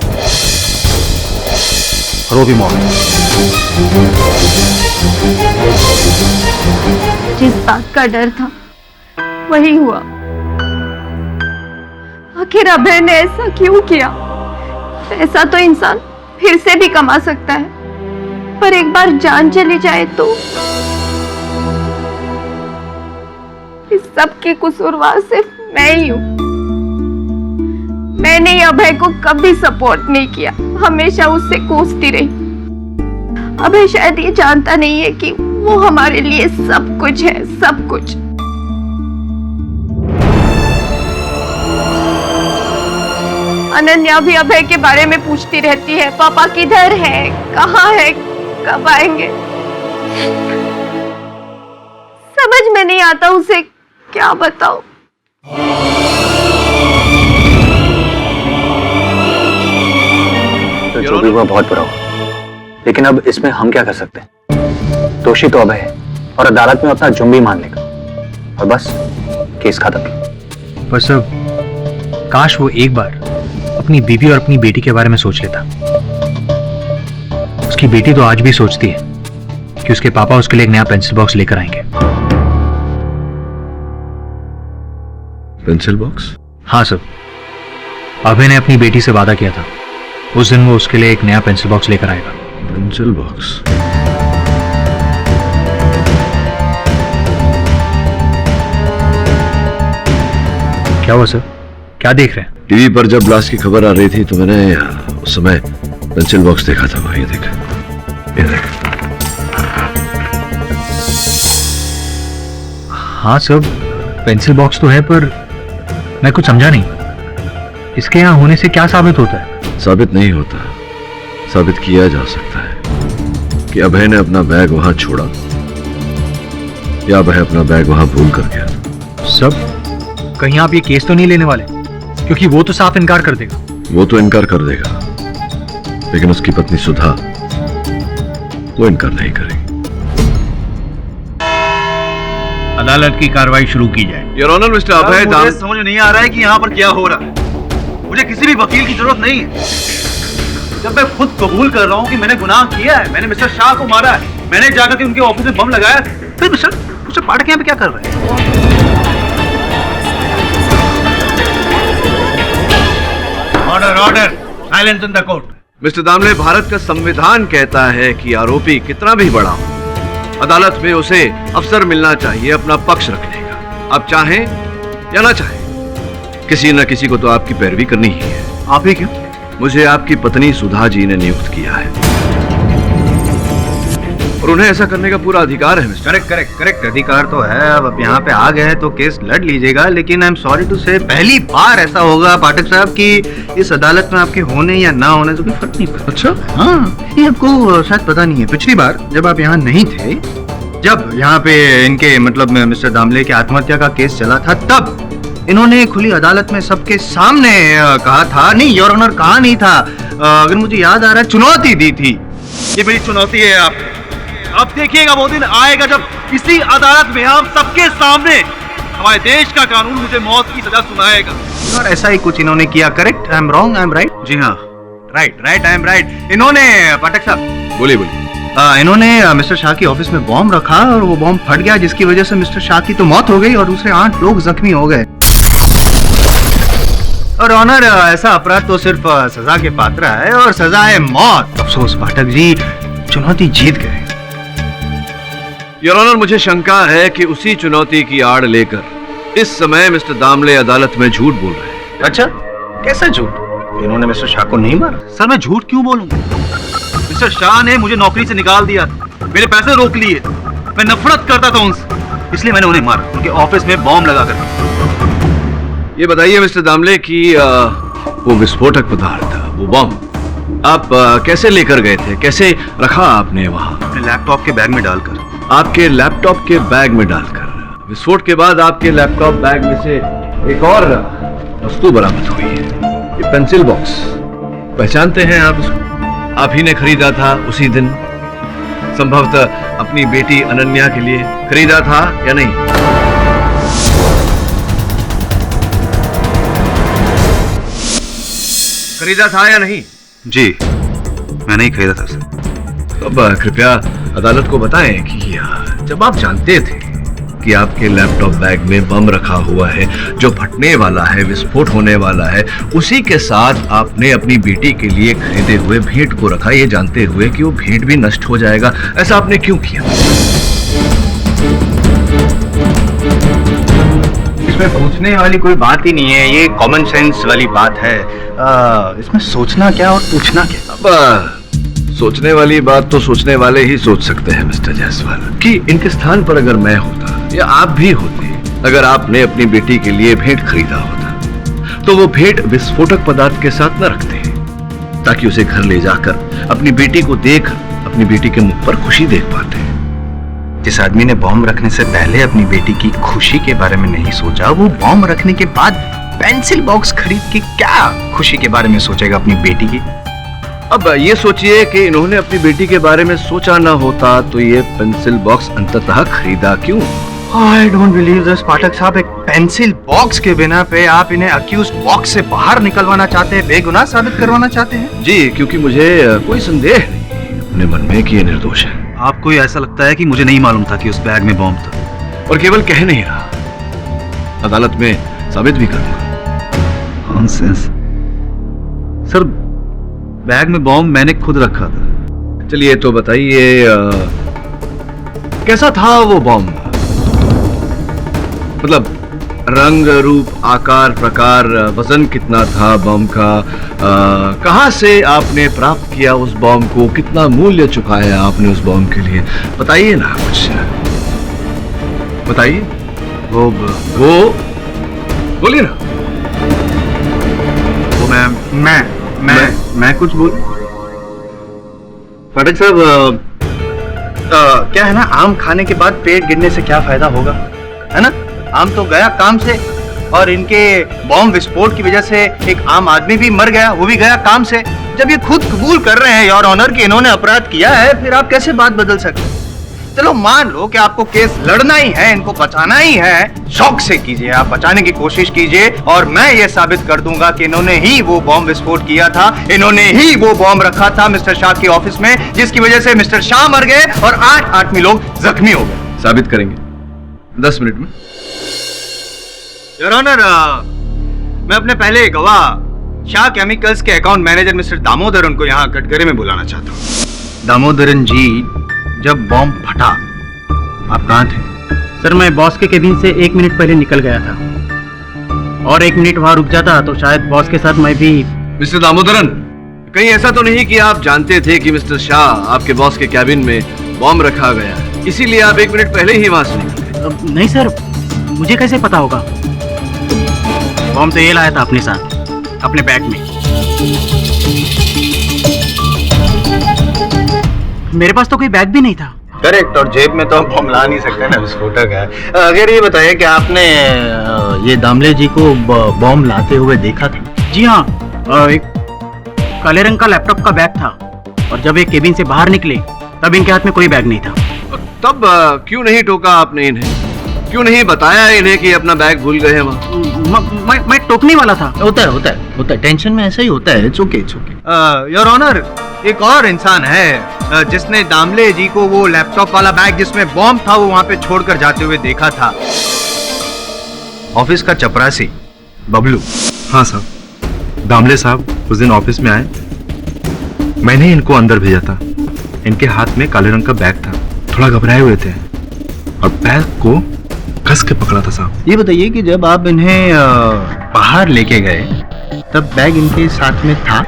और वो भी मौत। जिस बात का डर था वही हुआ। आखिर अभय ने ऐसा क्यों किया? पैसा तो इंसान फिर से भी कमा सकता है, पर एक बार जान चली जाए तो। इस सब की कसूरवार सिर्फ मैं ही हूं। मैंने अभय को कभी सपोर्ट नहीं किया, हमेशा उससे कोसती रही। अभय शायद ये जानता नहीं है कि वो हमारे लिए सब कुछ है, सब कुछ। अनन्या भी अभय के बारे में पूछती रहती है, पापा किधर है, कहाँ है, कब आएंगे। समझ में नहीं आता उसे क्या बताऊं। तो जो भी हुआ बहुत बुरा हुआ, लेकिन अब इसमें हम क्या कर सकते हैं? दोषी तो अभय है और अदालत में अपना जुर्म भी मान लेगा और बस केस खत्म। पर सर, काश वो एक बार अपनी बीवी और अपनी बेटी के बारे में सोच लेता। उसकी बेटी तो आज भी सोचती है कि उसके पापा उसके लिए एक नया पेंसिल बॉक्स लेकर आएंगे। Pencil box? हाँ सर, अभय ने अपनी बेटी से वादा किया था, उस दिन वो उसके लिए एक नया पेंसिल बॉक्स लेकर आएगा। Pencil box? क्या हुआ सर, क्या देख रहे हैं? टीवी पर जब ब्लास्ट की खबर आ रही थी तो मैंने उस समय पेंसिल बॉक्स देखा था। ये देख, ये देख। हाँ सर, पेंसिल बॉक्स तो है, पर मैं कुछ समझा नहीं। इसके यहाँ होने से क्या साबित होता है? साबित नहीं होता, साबित किया जा सकता है कि अभय ने अपना बैग वहां छोड़ा या अभय अपना बैग वहां भूल कर गया। सब कहीं आप ये केस तो नहीं लेने वाले? क्योंकि वो तो साफ इनकार कर देगा। वो तो इनकार कर देगा, लेकिन उसकी पत्नी सुधा वो इनकार नहीं करेगी। अदालत की कार्रवाई शुरू की जाए। योर ऑनर मिस्टर अभय, मुझे समझ नहीं आ रहा है कि यहाँ पर क्या हो रहा है। मुझे किसी भी वकील की जरूरत नहीं है। जब मैं खुद कबूल कर रहा हूँ कि मैंने गुनाह किया है, मैंने मिस्टर शाह को मारा है, मैंने जाकर के उनके ऑफिस में बम लगाया, फिर मिस्टर पाठक यहाँ पे क्या कर रहे हैं? Order, order, silence in the court. Mister Damle, Bharat का संविधान कहता है कि आरोपी कितना भी बड़ा हो, अदालत में उसे अवसर मिलना चाहिए अपना पक्ष रखने का। आप चाहें या ना चाहें, किसी न किसी को तो आपकी पैरवी करनी ही है। आप ही क्यों? मुझे आपकी पत्नी सुधा जी ने नियुक्त किया है और उन्हें ऐसा करने का पूरा अधिकार है मिस्टर। करेक्ट अधिकार तो है। अब यहाँ पे आ गए हैं तो केस लड़ लीजिएगा, लेकिन आई एम सॉरी टू से पहली बार ऐसा होगा पाठक साहब कि इस अदालत में आपके होने या ना होने से कोई फर्क नहीं पड़ता। अच्छा? हाँ, ये आपको शायद पता नहीं है। पिछली बार जब आप यहाँ नहीं थे, जब यहाँ पे इनके मतलब मिस्टर दामले की आत्महत्या का केस चला था, तब इन्होंने खुली अदालत में सबके सामने कहा था, नहीं योर ऑनर कहा नहीं था, अगर मुझे याद आ रहा है चुनौती दी थी। ये मेरी चुनौती है आप। अब देखिएगा वो दिन आएगा जब इसी अदालत में हम सबके सामने हमारे देश का कानून मुझे मौत की सजा सुनाएगा। और ऐसा ही कुछ इन्होंने किया। Correct? I am wrong, I am right? जी हाँ, right right, I am right. इन्होंने, पाठक साहब बोलिए बोलिए। इन्होंने मिस्टर शाह की ऑफिस में बॉम्ब रखा और वो बॉम्ब फट गया, जिसकी वजह से मिस्टर शाह की तो मौत हो गई और दूसरे 8 लोग जख्मी हो गए। और ऑनर, ऐसा अपराध तो सिर्फ सजा के पात्र है और सजा है मौत। अफसोस पाठक जी, चुनौती जीत गए। योर ऑनर, मुझे शंका है कि उसी चुनौती की आड़ लेकर इस समय मिस्टर दामले अदालत में झूठ बोल रहे हैं। अच्छा, कैसा झूठ? इन्होंने मिस्टर शाह को नहीं मारा। सर मैं झूठ क्यों बोलूंगा? मिस्टर शाह ने मुझे नौकरी से निकाल दिया, मेरे पैसे रोक लिए, मैं नफरत करता था उनसे, इसलिए मैंने उन्हें मारा, उनके ऑफिस में बॉम्ब लगा कर। ये बताइए मिस्टर दामले कि वो विस्फोटक पदार्थ, वो बॉम्ब आप कैसे लेकर गए थे, कैसे रखा आपने वहां? अपने लैपटॉप के बैग में डालकर। आपके लैपटॉप के बैग में डालकर? विस्फोट के बाद आपके लैपटॉप बैग में से एक और वस्तु बरामद हुई है, ये पेंसिल बॉक्स। पहचानते हैं आप उसको? आप ही ने खरीदा था उसी दिन, संभवतः अपनी बेटी अनन्या के लिए खरीदा था या नहीं? खरीदा था या नहीं? जी, मैंने ही खरीदा था सर। अब कृपया अदालत को बताएं कि जब आप जानते थे कि आपके लैपटॉप बैग में बम रखा हुआ है जो फटने वाला है, विस्फोट होने वाला है, उसी के साथ आपने अपनी बेटी के लिए खरीदे हुए भेंट को रखा, ये जानते हुए कि वो भेंट भी नष्ट हो जाएगा, ऐसा आपने क्यों किया? इसमें पूछने वाली कोई बात ही नहीं है, ये कॉमन सेंस वाली बात है। इसमें सोचना क्या और पूछना क्या? अब सोचने वाली बात तो सोचने वाले ही सोच सकते हैं मिस्टर जायसवाल, कि इनके स्थान पर अगर मैं होता या आप भी होते, अगर आपने अपनी बेटी के लिए भेंट खरीदा होता तो वो भेंट विस्फोटक पदार्थ के साथ न रखते, ताकि उसे घर ले जाकर अपनी बेटी को देख अपनी बेटी के मुख पर खुशी देख पाते। जिस आदमी ने बॉम्ब रखने से पहले अपनी बेटी की खुशी के बारे में नहीं सोचा, वो बॉम्ब रखने के बाद पेंसिल बॉक्स खरीद के क्या खुशी के बारे में सोचेगा अपनी बेटी की? अब ये सोचिए कि इन्होंने अपनी बेटी के बारे में सोचा ना होता तो ये पेंसिल बॉक्स अंततः खरीदा क्यों? I don't believe this, पाठक साहब। एक पेंसिल बॉक्स के बिना पे आप इन्हें अक्यूज बॉक्स से बाहर निकलवाना चाहते हैं, बेगुनाह साबित करवाना चाहते हैं? जी, क्योंकि मुझे कोई संदेह नहीं अपने मन में कि ये निर्दोष है। आपको ऐसा लगता है कि मुझे नहीं मालूम था कि उस बैग में बॉम्ब था? और केवल कह नहीं रहा, अदालत में साबित भी करूंगा। नॉनसेंस सर, बैग में बॉम्ब मैंने खुद रखा था। चलिए तो बताइए, कैसा था वो बॉम्ब? मतलब रंग, रूप, आकार, प्रकार, वजन कितना था बम का? कहां से आपने प्राप्त किया उस बम को? कितना मूल्य चुकाया आपने उस बम के लिए? बताइए ना कुछ, बताइए। वो बोलिए ना। वो मैं कुछ बोल? पाठक साहब, क्या है ना, आम खाने के बाद पेट गिरने से क्या फायदा होगा, है ना? आम तो गया काम से, और इनके बॉम्ब विस्फोट की वजह से एक आम आदमी भी मर गया, वो भी गया काम से। जब ये खुद कबूल कर रहे हैं योर ऑनर कि इन्होंने अपराध किया है, फिर आप कैसे बात बदल सकते हैं? चलो मान लो कि आपको केस लड़ना ही है, इनको बचाना ही है, शौक से कीजिए, आप बचाने की कोशिश कीजिए, और मैं ये साबित कर दूंगा कि इन्होंने ही वो बॉम्ब विस्फोट किया था, इन्होंने ही वो बॉम्ब रखा था मिस्टर शाह की ऑफिस में, जिसकी वजह से मिस्टर शाह मर गए और 8 आदमी लोग जख्मी हो गए। साबित करेंगे 10 मिनट में। योर ऑनर, मैं अपने पहले गवाह शाह केमिकल्स के अकाउंट मैनेजर मिस्टर दामोदरन को यहाँ कटघरे में बुलाना चाहता हूँ। दामोदरन जी, जब बॉम्ब फटा आप कहाँ थे? सर, मैं बॉस के केबिन से 1 मिनट पहले निकल गया था, और 1 मिनट वहां रुक जाता तो शायद बॉस के साथ मैं भी। मिस्टर दामोदरन, कहीं ऐसा तो नहीं कि आप जानते थे कि मिस्टर शाह आपके बॉस के कैबिन में बॉम्ब रखा गया, इसीलिए आप 1 मिनट पहले ही वहां से निकले? नहीं सर, मुझे कैसे पता होगा? बॉम्ब तो ये लाया था अपने साथ, अपने बैग में। मेरे पास तो कोई बैग भी नहीं था। करेक्ट, और जेब में तो हम ला नहीं सकते ना, विस्फोटक है। अगर ये बताइए कि आपने ये दामले जी को बॉम्ब लाते हुए देखा था? जी हाँ, एक काले रंग का लैपटॉप का बैग था और जब ये केबिन से बाहर निकले तब इनके हाथ में कोई बैग नहीं था। तब क्यों नहीं टोका आपने इन्हें? क्यों नहीं बताया इन्हें कि अपना बैग भूल गए हैं वहाँ? मैं टोकने वाला था। होता है, टेंशन में ऐसा ही होता है। It's okay. योर ऑनर, एक और इंसान है जिसने दामले जी को वो लैपटॉप वाला बैग जिसमें बॉम्ब था वो वहां पे छोड़कर जाते हुए देखा था। ऑफिस का चपरासी बबलू। हाँ साहब, दामले साहब उस दिन ऑफिस में आए, मैंने इनको अंदर भेजा था। इनके हाथ में काले रंग का बैग था, थोड़ा घबराए हुए थे और बैग को कस के पकड़ा था साहब। ये बताइए कि जब आप इन्हें बाहर लेके गए तब बैग इनके साथ में था?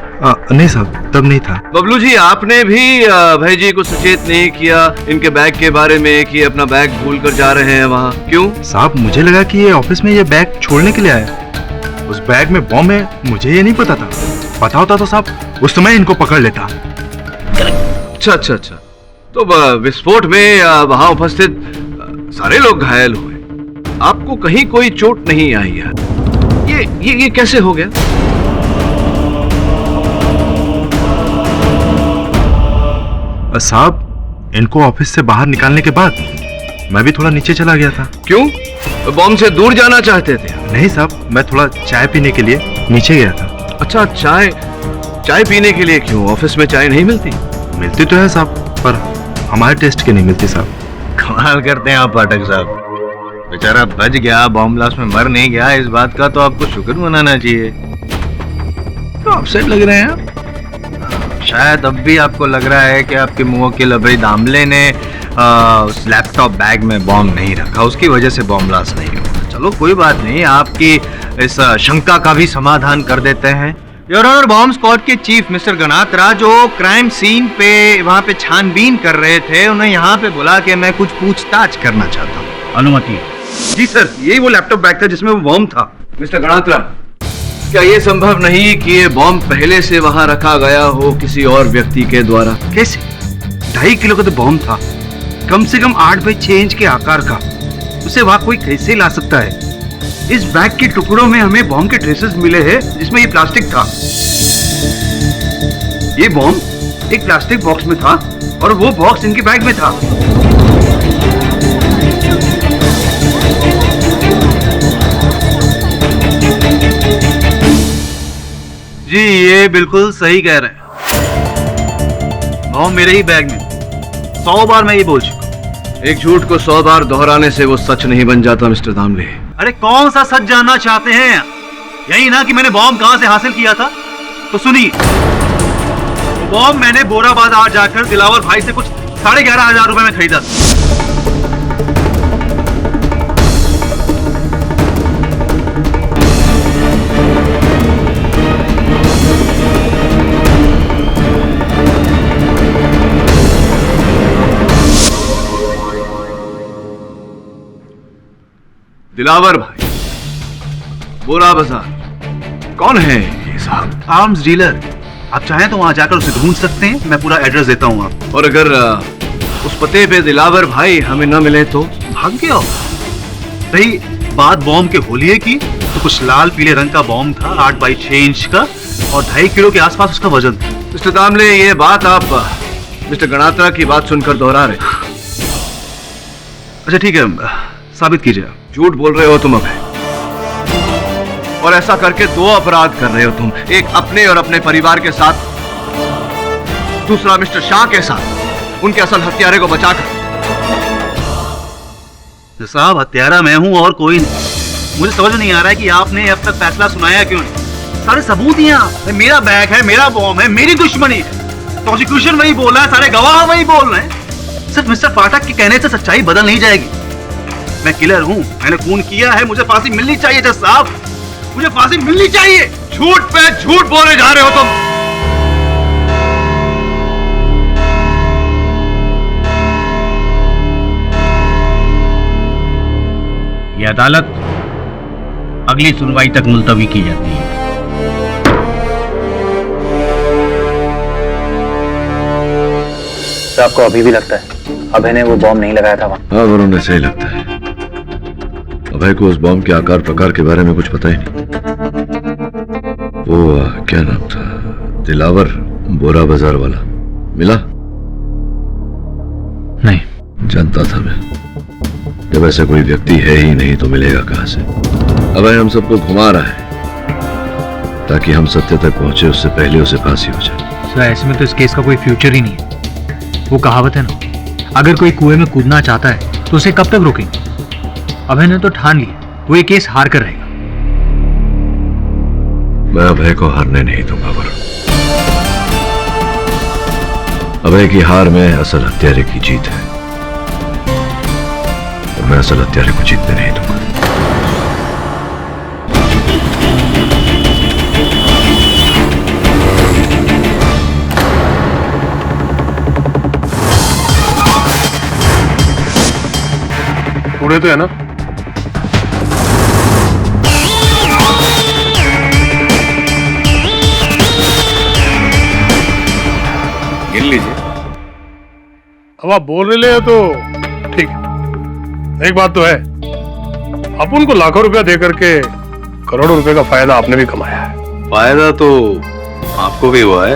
नहीं साहब, तब नहीं था। बबलू जी, आपने भी भाई जी को सचेत नहीं किया इनके बैग के बारे में कि अपना बैग भूल कर जा रहे हैं वहाँ? क्यों साहब? मुझे लगा कि ये ऑफिस में ये बैग छोड़ने के लिए आया। उस बैग में बॉम्ब है, मुझे ये नहीं पता था। पता होता तो साहब उस समय इनको पकड़ लेता। अच्छा। तो विस्फोट में वहाँ उपस्थित सारे लोग घायल हुए, आपको कहीं कोई चोट नहीं आई है? ये कैसे हो गया? साहब, इनको ऑफिस से बाहर निकालने के बाद मैं भी थोड़ा नीचे चला गया था। क्यों? बॉम्ब से दूर जाना चाहते थे? नहीं साहब, मैं थोड़ा चाय पीने के लिए नीचे गया था। अच्छा, चाय पीने के लिए क्यों? ऑफिस में चाय नहीं मिलती? मिलती तो है साहब, पर हमारे टेस्ट की नहीं मिलती साहब। कमाल करते हैं आप पाठक साहब, बेचारा बच गया, बॉम्ब ब्लास्ट में मर नहीं गया। इस बात का तो आपको शुक्र मनाना चाहिए। तो अपसेट लग रहे हैं। शायद अब भी आपको लग रहा है कि आपके मुवक्किल अभय दामले ने उस लैपटॉप बैग में बॉम्ब नहीं रखा, उसकी वजह से बॉम्ब ब्लास्ट नहीं हुआ। चलो कोई बात नहीं, आपकी इस शंका का भी समाधान कर देते हैं। योर ऑनर, बॉम्ब स्क्वाड के चीफ मिस्टर गणात्रा जो क्राइम सीन पे वहाँ पे छानबीन कर रहे थे, उन्हें यहाँ पे बुला के मैं कुछ पूछताछ करना चाहता हूँ। अनुमति? जी सर, यही वो लैपटॉप बैग था जिसमें वो बॉम्ब था। मिस्टर गणात्रा, क्या ये संभव नहीं कि ये बॉम्ब पहले से वहाँ रखा गया हो किसी और व्यक्ति के द्वारा? कैसे? 2.5 किलो का तो बॉम्ब था, कम से कम 8x6 इंच के आकार का। उसे वहाँ कोई कैसे ला सकता है? इस बैग के टुकड़ों में हमें बॉम्ब के ट्रेसेस मिले हैं जिसमें ये प्लास्टिक था। ये बॉम्ब एक प्लास्टिक बॉक्स में था और वो बॉक्स इनके बैग में था। जी, ये बिल्कुल सही कह रहे हैं। बॉम्ब मेरे ही बैग में। 100 बार मैं ये बोल चुका। एक झूठ को 100 बार दोहराने से वो सच नहीं बन जाता मिस्टर दामले। अरे कौन सा सच जानना चाहते हैं? यही ना कि मैंने बॉम्ब कहां से हासिल किया था। तो सुनिए, बॉम्ब मैंने बोरा बाजार जाकर दिलावर भाई से कुछ 11,500 रुपए में खरीदा था। दिलावर भाई, बोरा बाजार, कौन है ये साहब? Arms dealer. आप चाहें तो वहां जाकर उसे ढूंढ सकते हैं, मैं पूरा एड्रेस देता हूं आपको। और अगर उस पते पे दिलावर भाई हमें न मिले तो? भाग गया। रही बात बॉम्ब के होलिये की, तो कुछ लाल पीले रंग का बॉम्ब था, 8x6 इंच का, और 2.5 किलो के आसपास उसका वजन था। मिस्टर दामले, ये बात आप मिस्टर गणात्रा की बात सुनकर दोहरा रहे। अच्छा ठीक है, साबित कीजिए। झूठ बोल रहे हो तुम अभय, और ऐसा करके 2 अपराध कर रहे हो तुम। एक अपने और अपने परिवार के साथ, दूसरा मिस्टर शाह के साथ, उनके असल हत्यारे को बचाकर। साहब, हत्यारा मैं हूं और कोई नहीं। मुझे समझ नहीं आ रहा है कि आपने अब तक फैसला सुनाया क्यों नहीं। सारे सबूत ही हैं। मेरा बैग है, मेरा बॉम्ब है, मेरी दुश्मनी है। प्रोसिक्यूशन वही बोल रहा है, सारे गवाह वही बोल रहे हैं। सिर्फ मिस्टर पाठक के कहने से सच्चाई बदल नहीं जाएगी। मैं किलर हूं, मैंने खून किया है, मुझे फांसी मिलनी चाहिए जज साहब, मुझे फांसी मिलनी चाहिए। झूठ पे झूठ बोले जा रहे हो तुम। यह अदालत अगली सुनवाई तक मुलतवी की जाती है। आपको अभी भी लगता है अभय ने वो बॉम्ब नहीं लगाया था वहां? हाँ वरुण, ऐसा ही लगता है। अभय को उस बॉम्ब के आकार प्रकार के बारे में कुछ पता ही नहीं। वो क्या नाम था, दिलावर, बोरा बाजार वाला, मिला? नहीं। जानता था मैं, जब ऐसा कोई व्यक्ति है ही नहीं तो मिलेगा कहां से। अभय हम सबको घुमा रहा है ताकि हम सत्य तक पहुंचे, उससे पहले उसे फांसी हो जाए। सर ऐसे में तो इस केस का कोई फ्यूचर ही नहीं है। वो कहावत है ना, अगर कोई कुएं में कूदना चाहता है तो उसे कब तक रोकेंगे? अभय ने तो ठान लिया वो ये केस हार कर रहेगा। मैं अभय को हारने नहीं दूंगा वरुण। अभय की हार में असल हत्यारे की जीत है और मैं असल हत्यारे को जीतने नहीं दूंगा। उड़े तो है ना? गिन लीजिए। अब आप बोल रहे हो तो ठीक है। एक बात तो है, अपन को लाखों रुपया दे करके करोड़ों रुपए का फायदा आपने भी कमाया है। फायदा तो आपको भी हुआ है।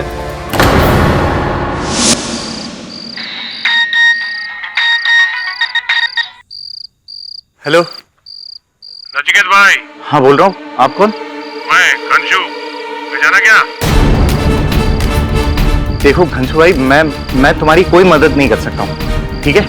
हेलो नचिकेत भाई। हाँ बोल रहा हूँ, आप कौन? मैं घनशू। जाना क्या? देखो घनशू भाई, मैं तुम्हारी कोई मदद नहीं कर सकता हूँ, ठीक है?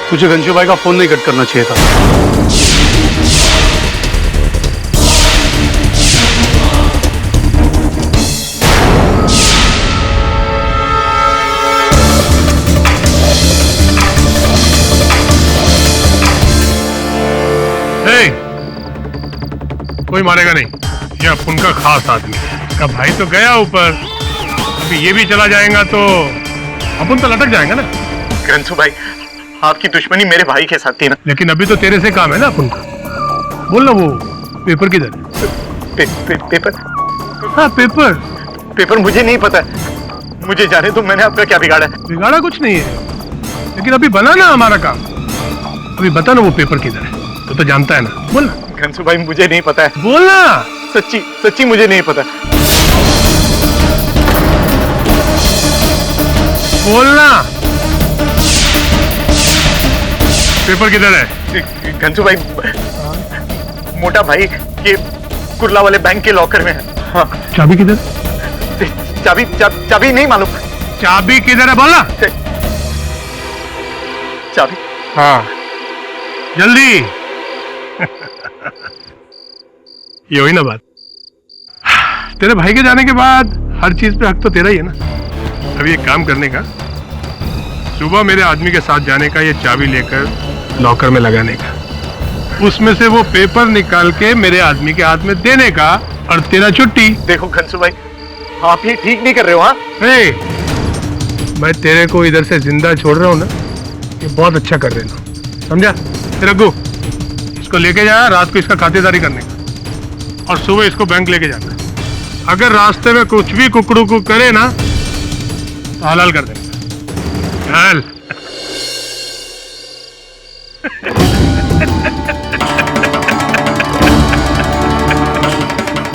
तुझे घनश्याम भाई का फोन नहीं कट करना चाहिए था। कोई मारेगा नहीं, ये अपन का खास आदमी है। इसका भाई तो गया ऊपर, अभी ये भी चला जाएगा तो अपन तो लटक जाएगा ना। घनश्याम भाई, आपकी दुश्मनी मेरे भाई के साथ थी ना। लेकिन अभी तो तेरे से काम है ना अपन का। बोल ना वो पेपर किधर है? पेपर? हाँ पेपर। पेपर मुझे नहीं पता, मुझे जाने दो। मैंने आपका क्या बिगाड़ा है? बिगाड़ा कुछ नहीं है, लेकिन अभी बना ना हमारा काम। अभी बता ना वो पेपर किधर है, तो जानता है ना। बोल ना। घनश्याम भाई मुझे नहीं पता है। बोलना। सच्ची सच्ची मुझे नहीं पता। बोलना। पेपर किधर है? घनश्याम भाई, मोटा भाई के कुर्ला वाले बैंक के लॉकर में है। हाँ। चाबी किधर? चाबी नहीं मालूम। चाबी किधर है बोलना। चाबी? हाँ जल्दी। ये हुई ना बात। तेरे भाई के जाने के बाद हर चीज पे हक तो तेरा ही है ना। अभी एक काम करने का, सुबह मेरे आदमी के साथ जाने का, ये चाबी लेकर लॉकर में लगाने का, उसमें से वो पेपर निकाल के मेरे आदमी के हाथ में देने का, और तेरा छुट्टी। देखो घनश्याम भाई, आप ये ठीक नहीं कर रहे हो। हाँ मैं तेरे को इधर से जिंदा छोड़ रहा हूँ ना, ये बहुत अच्छा कर रहे हो, समझा? रघु, इसको लेके जा, रात को इसका खातेदारी करने का, और सुबह इसको बैंक लेके जाना। अगर रास्ते में कुछ भी कुकड़ू को करे ना तो हलाल कर देना। चल।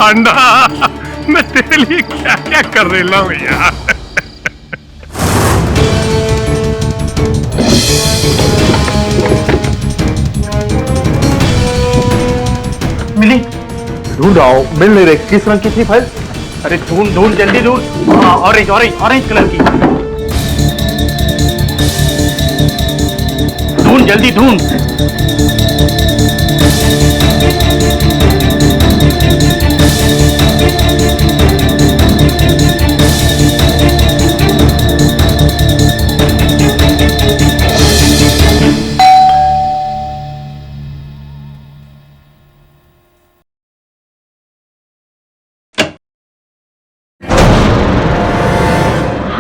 अंडा, मैं तेरे लिए क्या क्या कर रहा हूँ यार। मिली? ढूंढ रहा हूँ, मिल नहीं रही। किस रंग की थी फाइल? अरे ढूंढ ढूंढ जल्दी ढूंढ। ऑरेंज ऑरेंज ऑरेंज कलर की। ढूंढ जल्दी ढूंढ।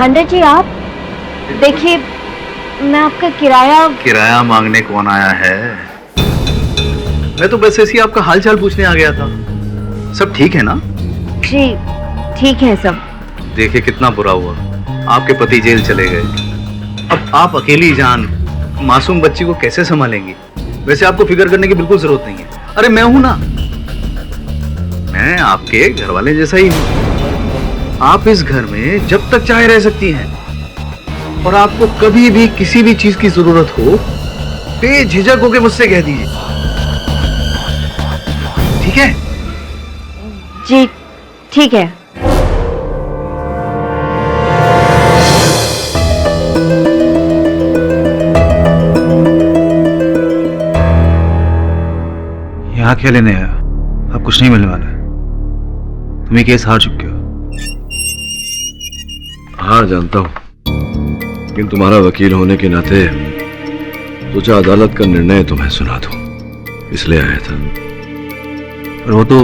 भांडा जी आप देखिए, मैं आपका किराया मांगने कौन आया है? मैं तो बस ऐसे ही आपका हालचाल पूछने आ गया था। सब ठीक है ना? जी ठीक है सब। देखिए कितना बुरा हुआ, आपके पति जेल चले गए। अब आप अकेली जान मासूम बच्ची को कैसे संभालेंगी? वैसे आपको फिक्र करने की बिल्कुल जरूरत नहीं है। अरे मैं हूं ना, मैं आपके घर वाले जैसा ही हूं। आप इस घर में जब तक चाहे रह सकती हैं, और आपको कभी भी किसी भी चीज की जरूरत हो बेझिझक होकर मुझसे कह दीजिए, ठीक है? जी ठीक है। यहाँ क्या लेने आया? अब कुछ नहीं मिलने वाला है। तुम ये केस हार चुके हो। हार जानता हूं, लेकिन तुम्हारा वकील होने के नाते सोचा अदालत का निर्णय तुम्हें सुना दूं, इसलिए आया था। पर वो तो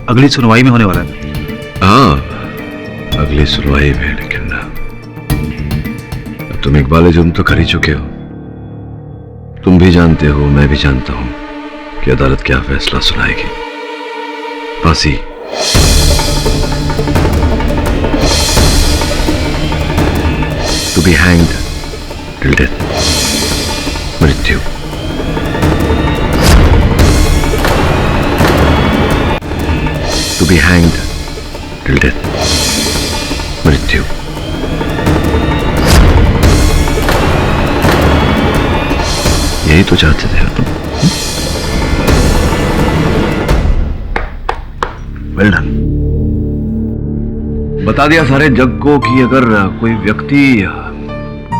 अगली सुनवाई में होने वाला है। हाँ, अगली सुनवाई में, लेकिन अब तुम इकबाल जुर्म तो कर ही चुके हो। तुम भी जानते हो, मैं भी जानता हूं कि अदालत क्या फैसला सुनाएगी। फांसी। To be hanged till death, मृत्यु। To be hanged till death, मृत्यु। यही तो चाहते थे तुम। Well done. बता दिया सारे जग को कि अगर कोई व्यक्ति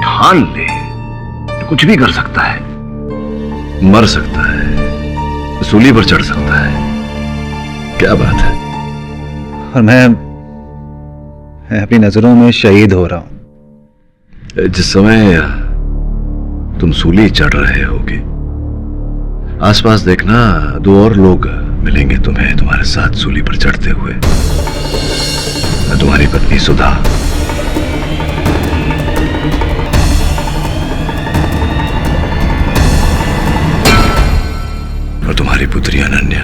ठान ले तो कुछ भी कर सकता है, मर सकता है, सूली पर चढ़ सकता है। क्या बात है। और मैं अपनी नजरों में शहीद हो रहा हूं। जिस समय तुम सूली चढ़ रहे होगे, आसपास देखना, दो और लोग मिलेंगे तुम्हें तुम्हारे साथ सूली पर चढ़ते हुए। तुम्हारी पत्नी सुधा, और तुम्हारी पुत्री अनन्या।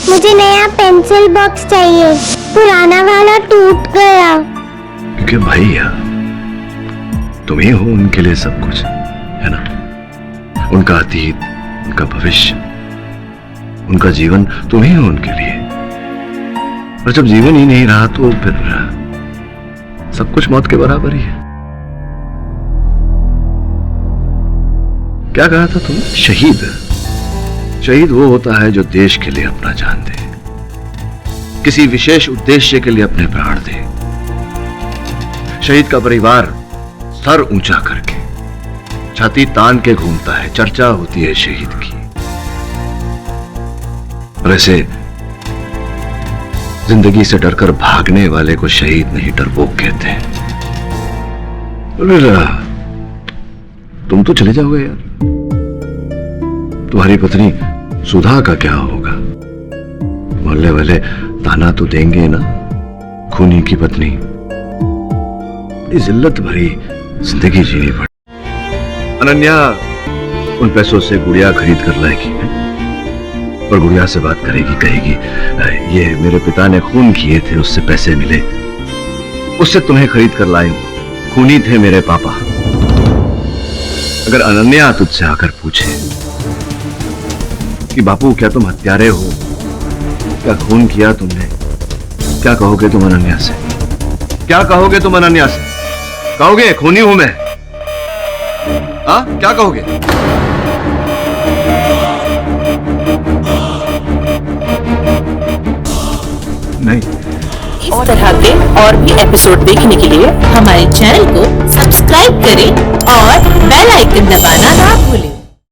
मुझे नया पेंसिल बॉक्स चाहिए, पुराना वाला टूट गया। क्योंकि भैया तुम ही हो उनके लिए सब कुछ, है ना? उनका अतीत, उनका भविष्य, उनका जीवन तुम ही हो उनके लिए। और जब जीवन ही नहीं रहा तो फिर सब कुछ मौत के बराबर ही है। क्या कहा था तुमने? शहीद। शहीद वो होता है जो देश के लिए अपना जान दे, किसी विशेष उद्देश्य के लिए अपने प्राण दे। शहीद का परिवार सर ऊंचा करके, छाती तान के घूमता है, चर्चा होती है शहीद की। और ऐसे जिंदगी से डरकर भागने वाले को शहीद नहीं, डरपोक कहते हैं। तुम तो चले जाओगे यार, तुम्हारी पत्नी सुधा का क्या होगा? मोहल्ले वाले ताना तो देंगे ना, खूनी की पत्नी। बड़ी जिल्लत भरी जिंदगी जीनी पड़ी। अनन्या उन पैसों से गुड़िया खरीद कर लाएगी और गुड़िया से बात करेगी, कहेगी ये मेरे पिता ने खून किए थे, उससे पैसे मिले, उससे तुम्हें खरीद कर लाई हूं, खूनी थे मेरे पापा। अगर अनन्या तुझसे आकर पूछे कि बापू क्या तुम हत्यारे हो, क्या खून किया तुमने, क्या कहोगे तुम अनन्या से? क्या कहोगे तुम अनन्या से? कहोगे खूनी हूं मैं? हाँ, क्या कहोगे? नहीं। इस तरह के और भी एपिसोड देखने के लिए हमारे चैनल को सब्सक्राइब करें और बेल आइकन दबाना ना भूलें।